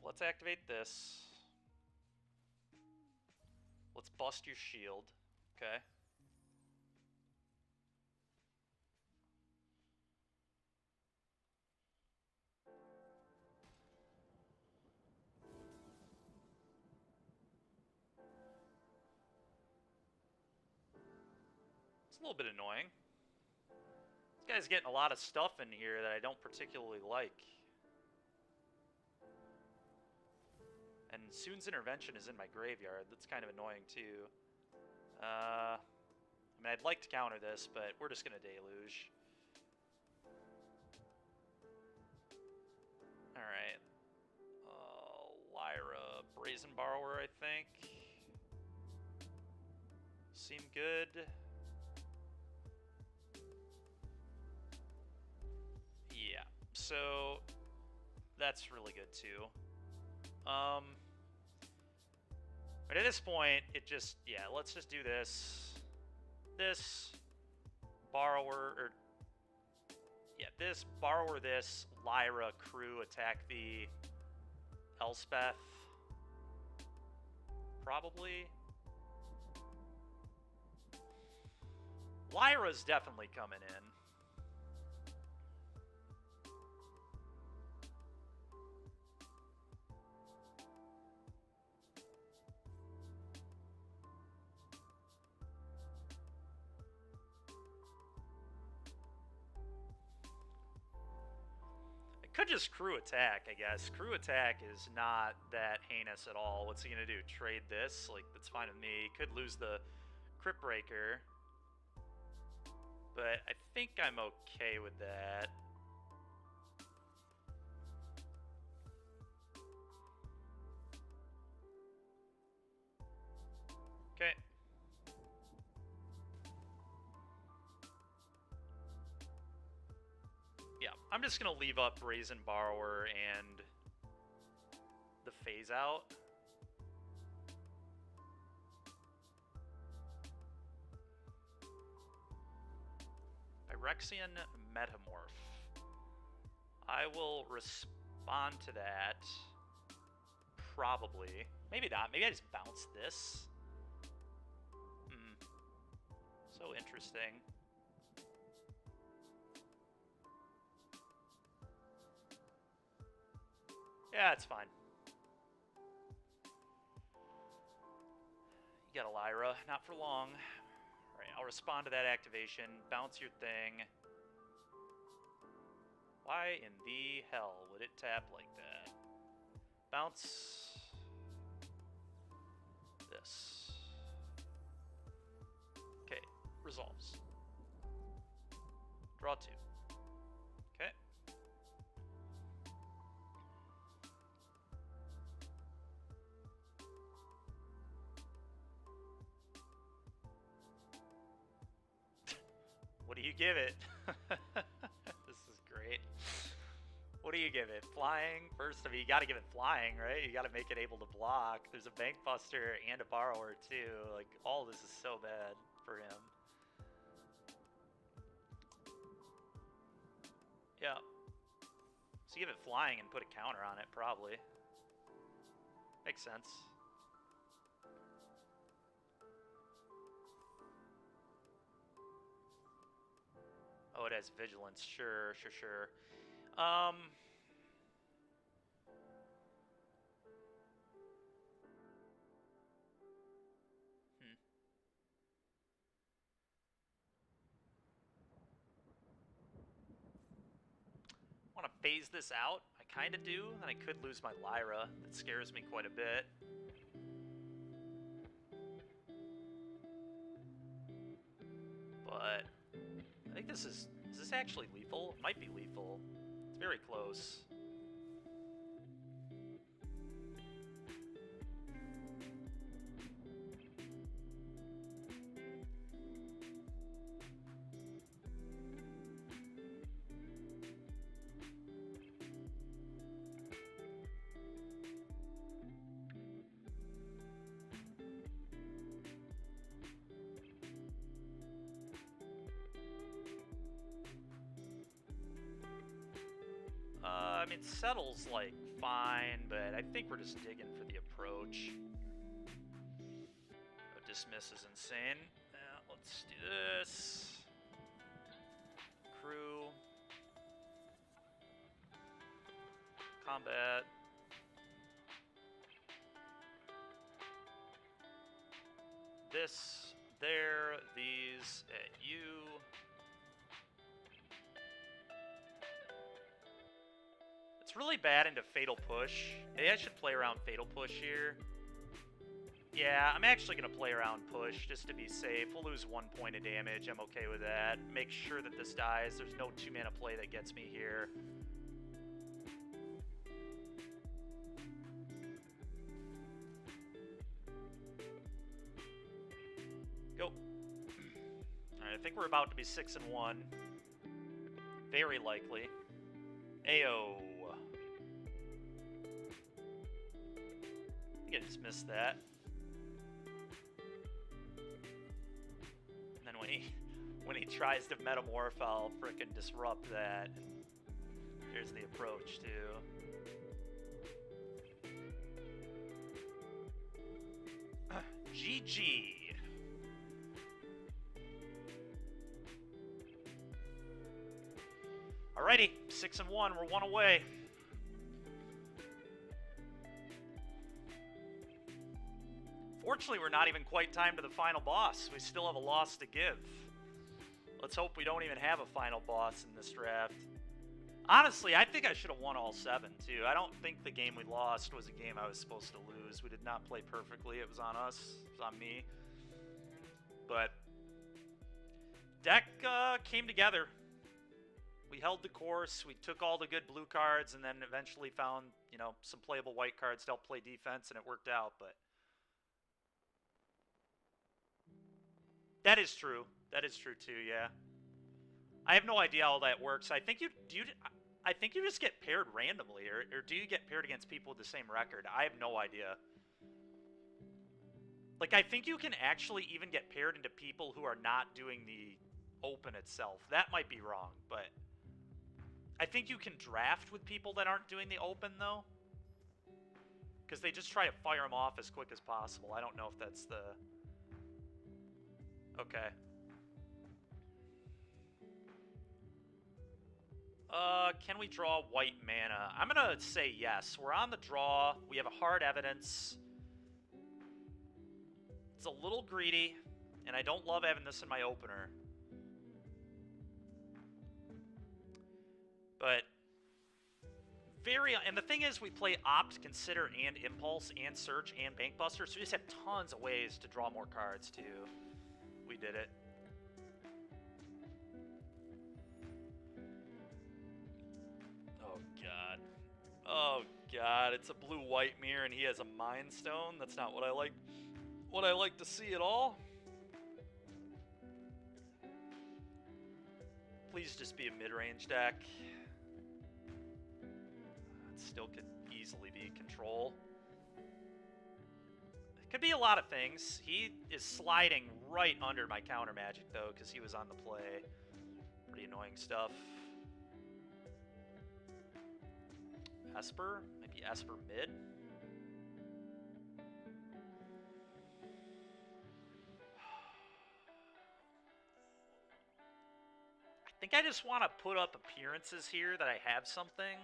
Let's activate this. Let's bust your shield. Okay. It's a little bit annoying. This guy's getting a lot of stuff in here that I don't particularly like. And Soon's Intervention is in my graveyard. That's kind of annoying, too. I mean, I'd like to counter this, but we're just going to Deluge. Alright. Lyra Brazen Borrower, I think. Seem good. Yeah, so that's really good, too. But at this point, it just, yeah, let's just do this. This, Borrower, or, yeah, this, Borrower this, Lyra, Crew, attack the Elspeth. Probably. Lyra's definitely coming in. could just crew attack, I guess. Crew attack is not that heinous at all. What's he gonna do? Trade this? Like, that's fine with me. Could lose the Crypt Breaker. But I think I'm okay with that. Okay. Yeah, I'm just gonna leave up Brazen Borrower and the phase out. Phyrexian Metamorph. I will respond to that. Probably. Maybe not. Maybe I just bounce this. So interesting. Yeah, it's fine. You got a Lyra. Not for long. Alright, I'll respond to that activation. Bounce your thing. Why in the hell would it tap like that? Bounce this. Okay, resolves. Draw 2. Okay. What do you give it? This is great. What do you give it? Flying? First of all, you gotta give it flying, right? You gotta make it able to block. There's a Bank Buster and a Borrower, too. Like, all this is so bad for him. Yeah. So you give it flying and put a counter on it, probably. Makes sense. Oh, it has vigilance. Sure. Want to phase this out? I kind of do, and I could lose my Lyra. That scares me quite a bit. But I think this is this actually lethal? It might be lethal. It's very close. I mean, settles, like, fine, but I think we're just digging for the approach. But dismiss is insane. Let's do this. Crew. Combat. This, there, these, at you. It's really bad into Fatal Push. Maybe I should play around Fatal Push here. Yeah, I'm actually going to play around Push just to be safe. We'll lose 1 point of damage. I'm okay with that. Make sure that this dies. There's no 2-mana play that gets me here. Go. Alright, I think we're about to be 6-1. Very likely. Ayo. I think I just missed that. And then when he tries to metamorph, I'll frickin' disrupt that. And here's the approach too. GG. Alrighty, 6-1. We're 1 away. Fortunately, we're not even quite timed to the final boss. We still have a loss to give. Let's hope we don't even have a final boss in this draft. Honestly, I think I should have won all 7, too. I don't think the game we lost was a game I was supposed to lose. We did not play perfectly. It was on us. It was on me. But deck came together. We held the course. We took all the good blue cards and then eventually found, you know, some playable white cards to help play defense, and it worked out. But that is true. That is true, too, yeah. I have no idea how that works. I think I think you just get paired randomly, or do you get paired against people with the same record? I have no idea. Like, I think you can actually even get paired into people who are not doing the Open itself. That might be wrong, but I think you can draft with people that aren't doing the Open, though. Because they just try to fire them off as quick as possible. I don't know if that's the... Okay. Can we draw white mana? I'm gonna say yes. We're on the draw. We have a hard evidence. It's a little greedy, and I don't love having this in my opener. But and the thing is, we play Opt, Consider, and Impulse, and Search, and Bankbuster, so we just have tons of ways to draw more cards, too. We did it. Oh, God. Oh, God. It's a blue-white mirror, and he has a Mind Stone. That's not what I like to see at all. Please just be a mid-range deck. It still could easily be control. It could be a lot of things. He is sliding right under my counter magic, though, because he was on the play. Pretty annoying stuff. Esper? Maybe Esper mid? I think I just want to put up appearances here that I have something.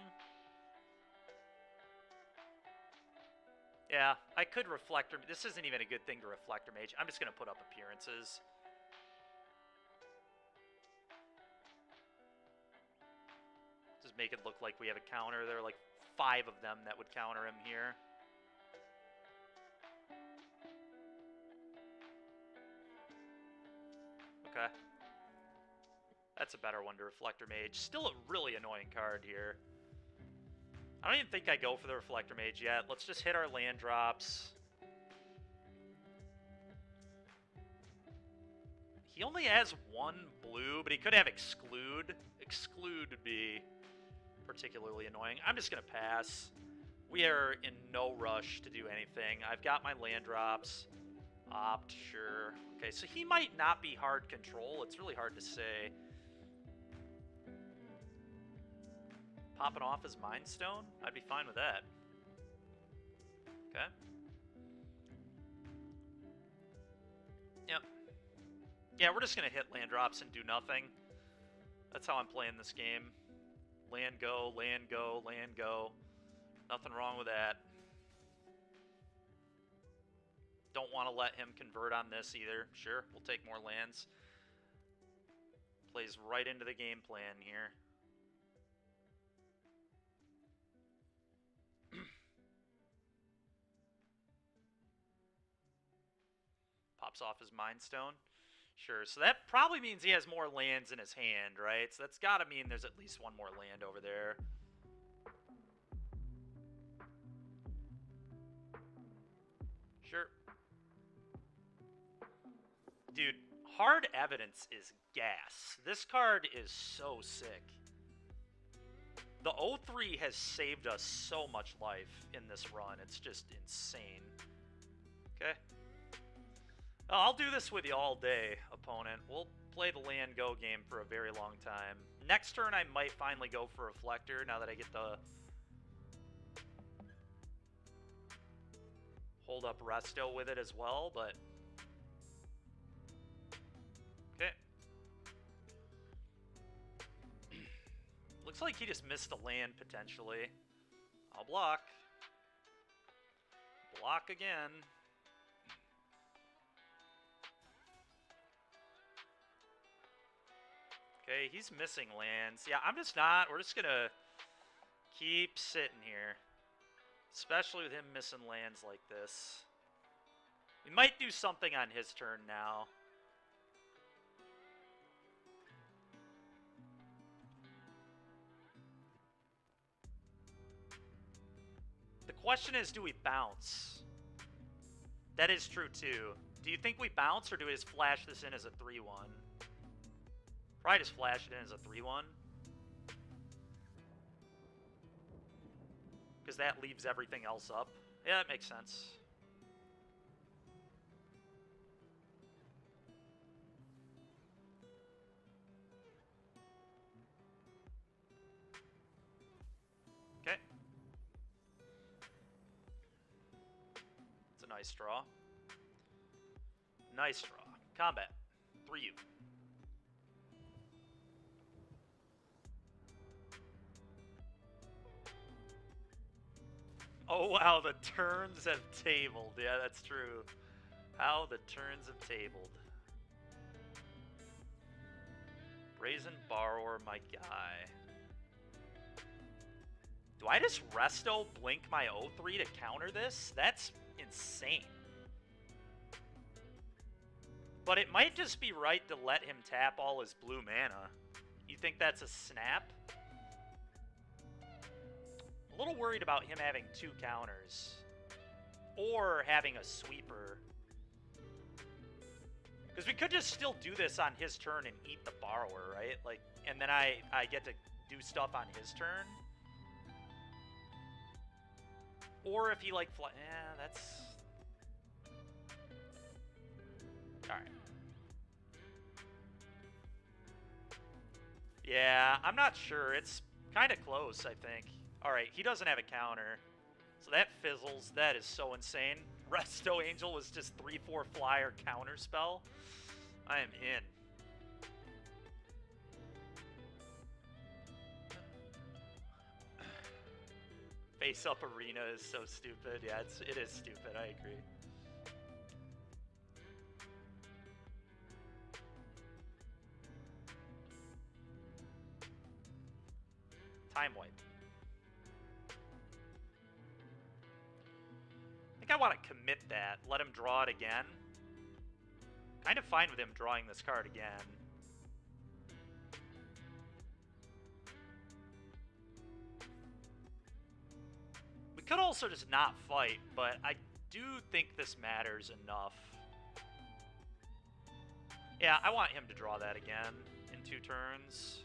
Yeah, I could Reflector. This isn't even a good thing to Reflector Mage. I'm just going to put up appearances. Just make it look like we have a counter. There are like 5 of them that would counter him here. Okay. That's a better one to Reflector Mage. Still a really annoying card here. I don't even think I go for the Reflector Mage yet. Let's just hit our land drops. He only has 1 blue, but he could have Exclude. Exclude would be particularly annoying. I'm just going to pass. We are in no rush to do anything. I've got my land drops. Opt, sure. Okay, so he might not be hard control. It's really hard to say. Popping off his Mind Stone? I'd be fine with that. Okay. Yep. Yeah, we're just going to hit land drops and do nothing. That's how I'm playing this game. Land go, land go, land go. Nothing wrong with that. Don't want to let him convert on this either. Sure, we'll take more lands. Plays right into the game plan here. Pops off his Mind Stone. Sure, so that probably means he has more lands in his hand, right? So that's got to mean there's at least 1 more land over there. Sure. Dude, Hard Evidence is gas. This card is so sick. The 0-3 has saved us so much life in this run. It's just insane. Okay. Oh, I'll do this with you all day, opponent. We'll play the land go game for a very long time. Next turn, I might finally go for Reflector now that I get the hold up Resto with it as well, but okay. Looks like he just missed a land potentially. I'll block. Block again. Okay, he's missing lands. Yeah, I'm just not. We're just gonna keep sitting here. Especially with him missing lands like this. We might do something on his turn now. The question is, do we bounce? That is true, too. Do you think we bounce, or do we just flash this in as a 3-1? Probably just flash it in as a 3-1. Because that leaves everything else up. Yeah, that makes sense. Okay. It's a nice draw. Nice draw. Combat. 3U. Oh, wow, the turns have tabled. Yeah, that's true. How the turns have tabled. Brazen Borrower, my guy. Do I just resto blink my O3 to counter this? That's insane. But it might just be right to let him tap all his blue mana. You think that's a snap? A little worried about him having 2 counters. Or having a sweeper. Because we could just still do this on his turn and eat the Borrower, right? Like, and then I get to do stuff on his turn. Or if he, like, that's... Alright. Yeah, I'm not sure. It's kind of close, I think. Alright, he doesn't have a counter. So that fizzles. That is so insane. Resto Angel was just 3/4 flyer counter spell. I am in. Face Up Arena is so stupid. Yeah, it is stupid. I agree. Time Wipe. I think I want to commit that. Let him draw it again. Kind of fine with him drawing this card again. We could also just not fight, but I do think this matters enough. Yeah, I want him to draw that again in 2 turns.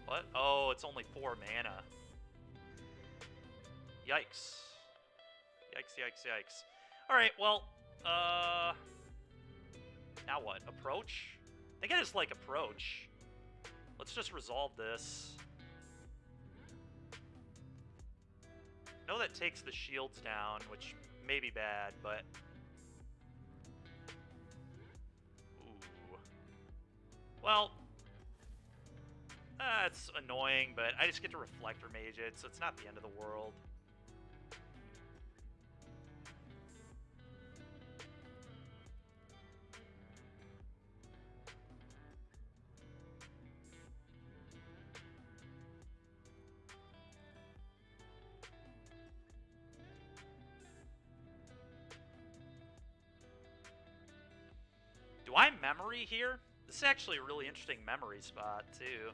What? Oh, it's only 4 mana. Yikes. Yikes, yikes, yikes. Alright, well, now what? Approach? I think I just like approach. Let's just resolve this. I know that takes the shields down, which may be bad, but... Ooh. Well... It's annoying, but I just get to Reflector Mage it, so it's not the end of the world. Do I memory here? This is actually a really interesting memory spot, too.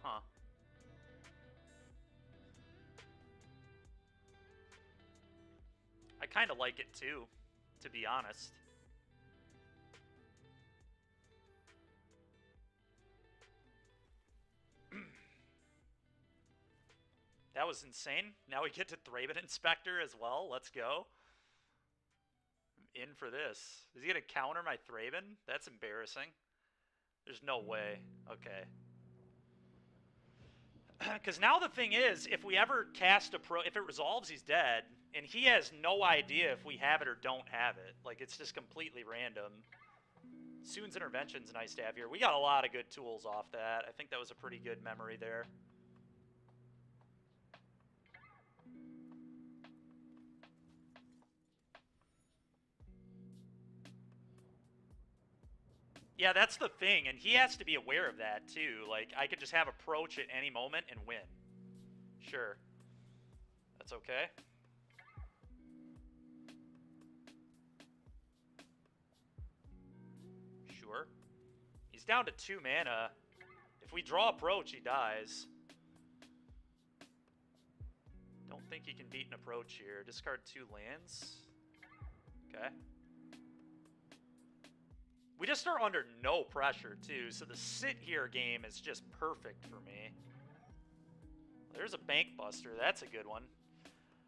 Huh. I kind of like it, too, to be honest. That was insane. Now we get to Thraben Inspector as well. Let's go. I'm in for this. Is he going to counter my Thraben? That's embarrassing. There's no way. Okay. Because now the thing is, if we ever cast a if it resolves, he's dead, and he has no idea if we have it or don't have it. Like, it's just completely random. Soon's Intervention's nice to have here. We got a lot of good tools off that. I think that was a pretty good memory there. Yeah, that's the thing, and he has to be aware of that, too. Like, I could just have approach at any moment and win. Sure. That's okay. Sure. He's down to 2 mana. If we draw approach, he dies. Don't think he can beat an approach here. Discard 2 lands. Okay. We just are under no pressure, too, so the sit here game is just perfect for me. There's a Bank Buster. That's a good one.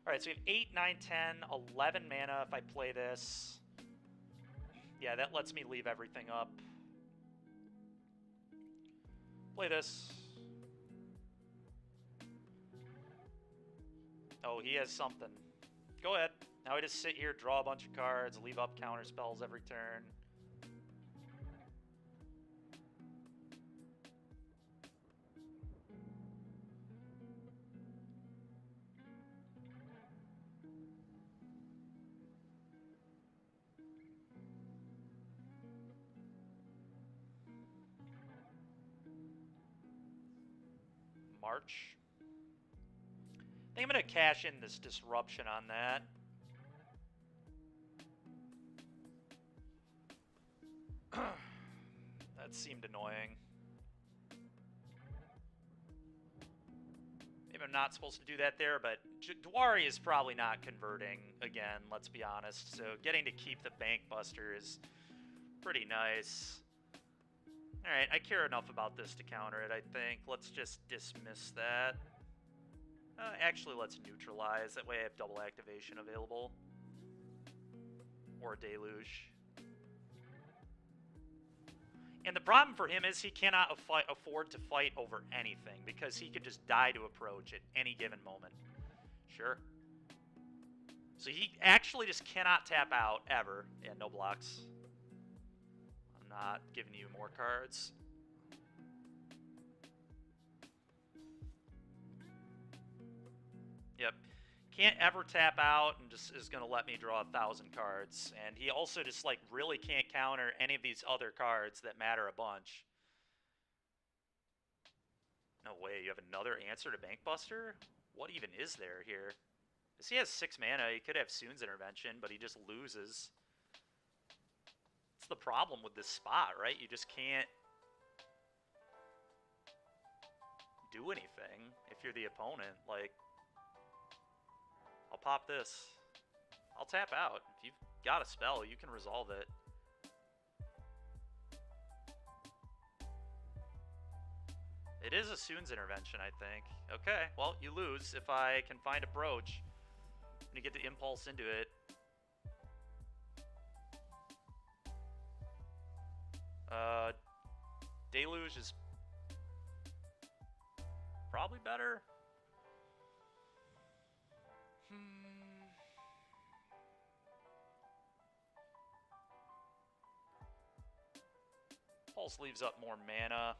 Alright, so we have 8, 9, 10, 11 mana if I play this. Yeah, that lets me leave everything up. Play this. Oh, he has something. Go ahead. Now I just sit here, draw a bunch of cards, leave up counter spells every turn. March. I think I'm going to cash in this disruption on that. That seemed annoying. Maybe I'm not supposed to do that there, but Dwari is probably not converting again, let's be honest. So getting to keep the Bank Buster is pretty nice. Alright, I care enough about this to counter it, I think. Let's just dismiss that. Actually, let's neutralize. That way I have double activation available. Or a Deluge. And the problem for him is he cannot afford to fight over anything, because he could just die to approach at any given moment. Sure. So he actually just cannot tap out, ever. Yeah, no blocks. I'm not giving you more cards. Yep. Can't ever tap out and just is going to let me draw 1,000 cards. And he also just, like, really can't counter any of these other cards that matter a bunch. No way, you have another answer to Bank Buster? What even is there here? Because he has 6 mana, he could have Soon's Intervention, but he just loses. That's the problem with this spot, right? You just can't do anything if you're the opponent. Like, I'll pop this. I'll tap out. If you've got a spell, you can resolve it. It is a Soon's Intervention, I think. Okay, well, you lose if I can find approach. I'm gonna get the impulse into it. Deluge is probably better. Pulse leaves up more mana.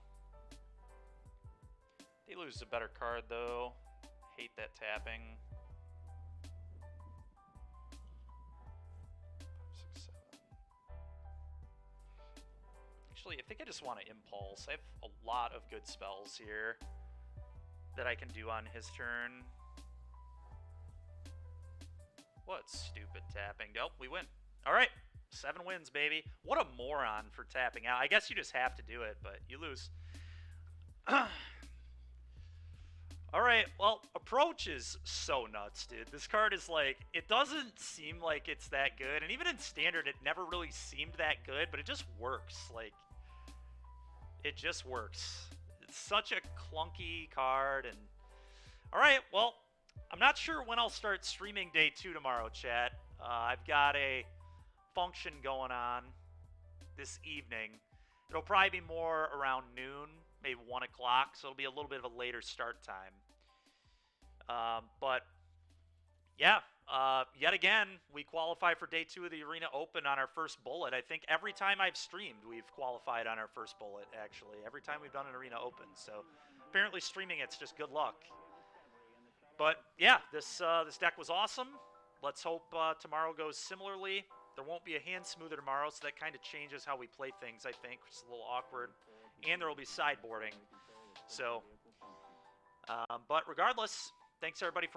Deluge is a better card, though. Hate that tapping. 5, 6, 7. Actually, I think I just want to Impulse. I have a lot of good spells here that I can do on his turn. What stupid tapping. Nope, we win. Alright, 7 wins, baby. What a moron for tapping out. I guess you just have to do it, but you lose. Alright, well, approach is so nuts, dude. This card is like, it doesn't seem like it's that good, and even in standard, it never really seemed that good, but it just works. Like, it just works. It's such a clunky card, and... Alright, well, I'm not sure when I'll start streaming day 2 tomorrow, chat. I've got a function going on this evening. It'll probably be more around noon, maybe 1 o'clock, so it'll be a little bit of a later start time. But, yeah, Yet again, we qualify for day 2 of the Arena Open on our first bullet. I think every time I've streamed, we've qualified on our first bullet, actually. Every time we've done an Arena Open. So apparently streaming it's just good luck. But yeah, this deck was awesome. Let's hope tomorrow goes similarly. There won't be a hand smoother tomorrow, so that kind of changes how we play things, I think. It's a little awkward. And there will be sideboarding. So, but regardless, thanks everybody for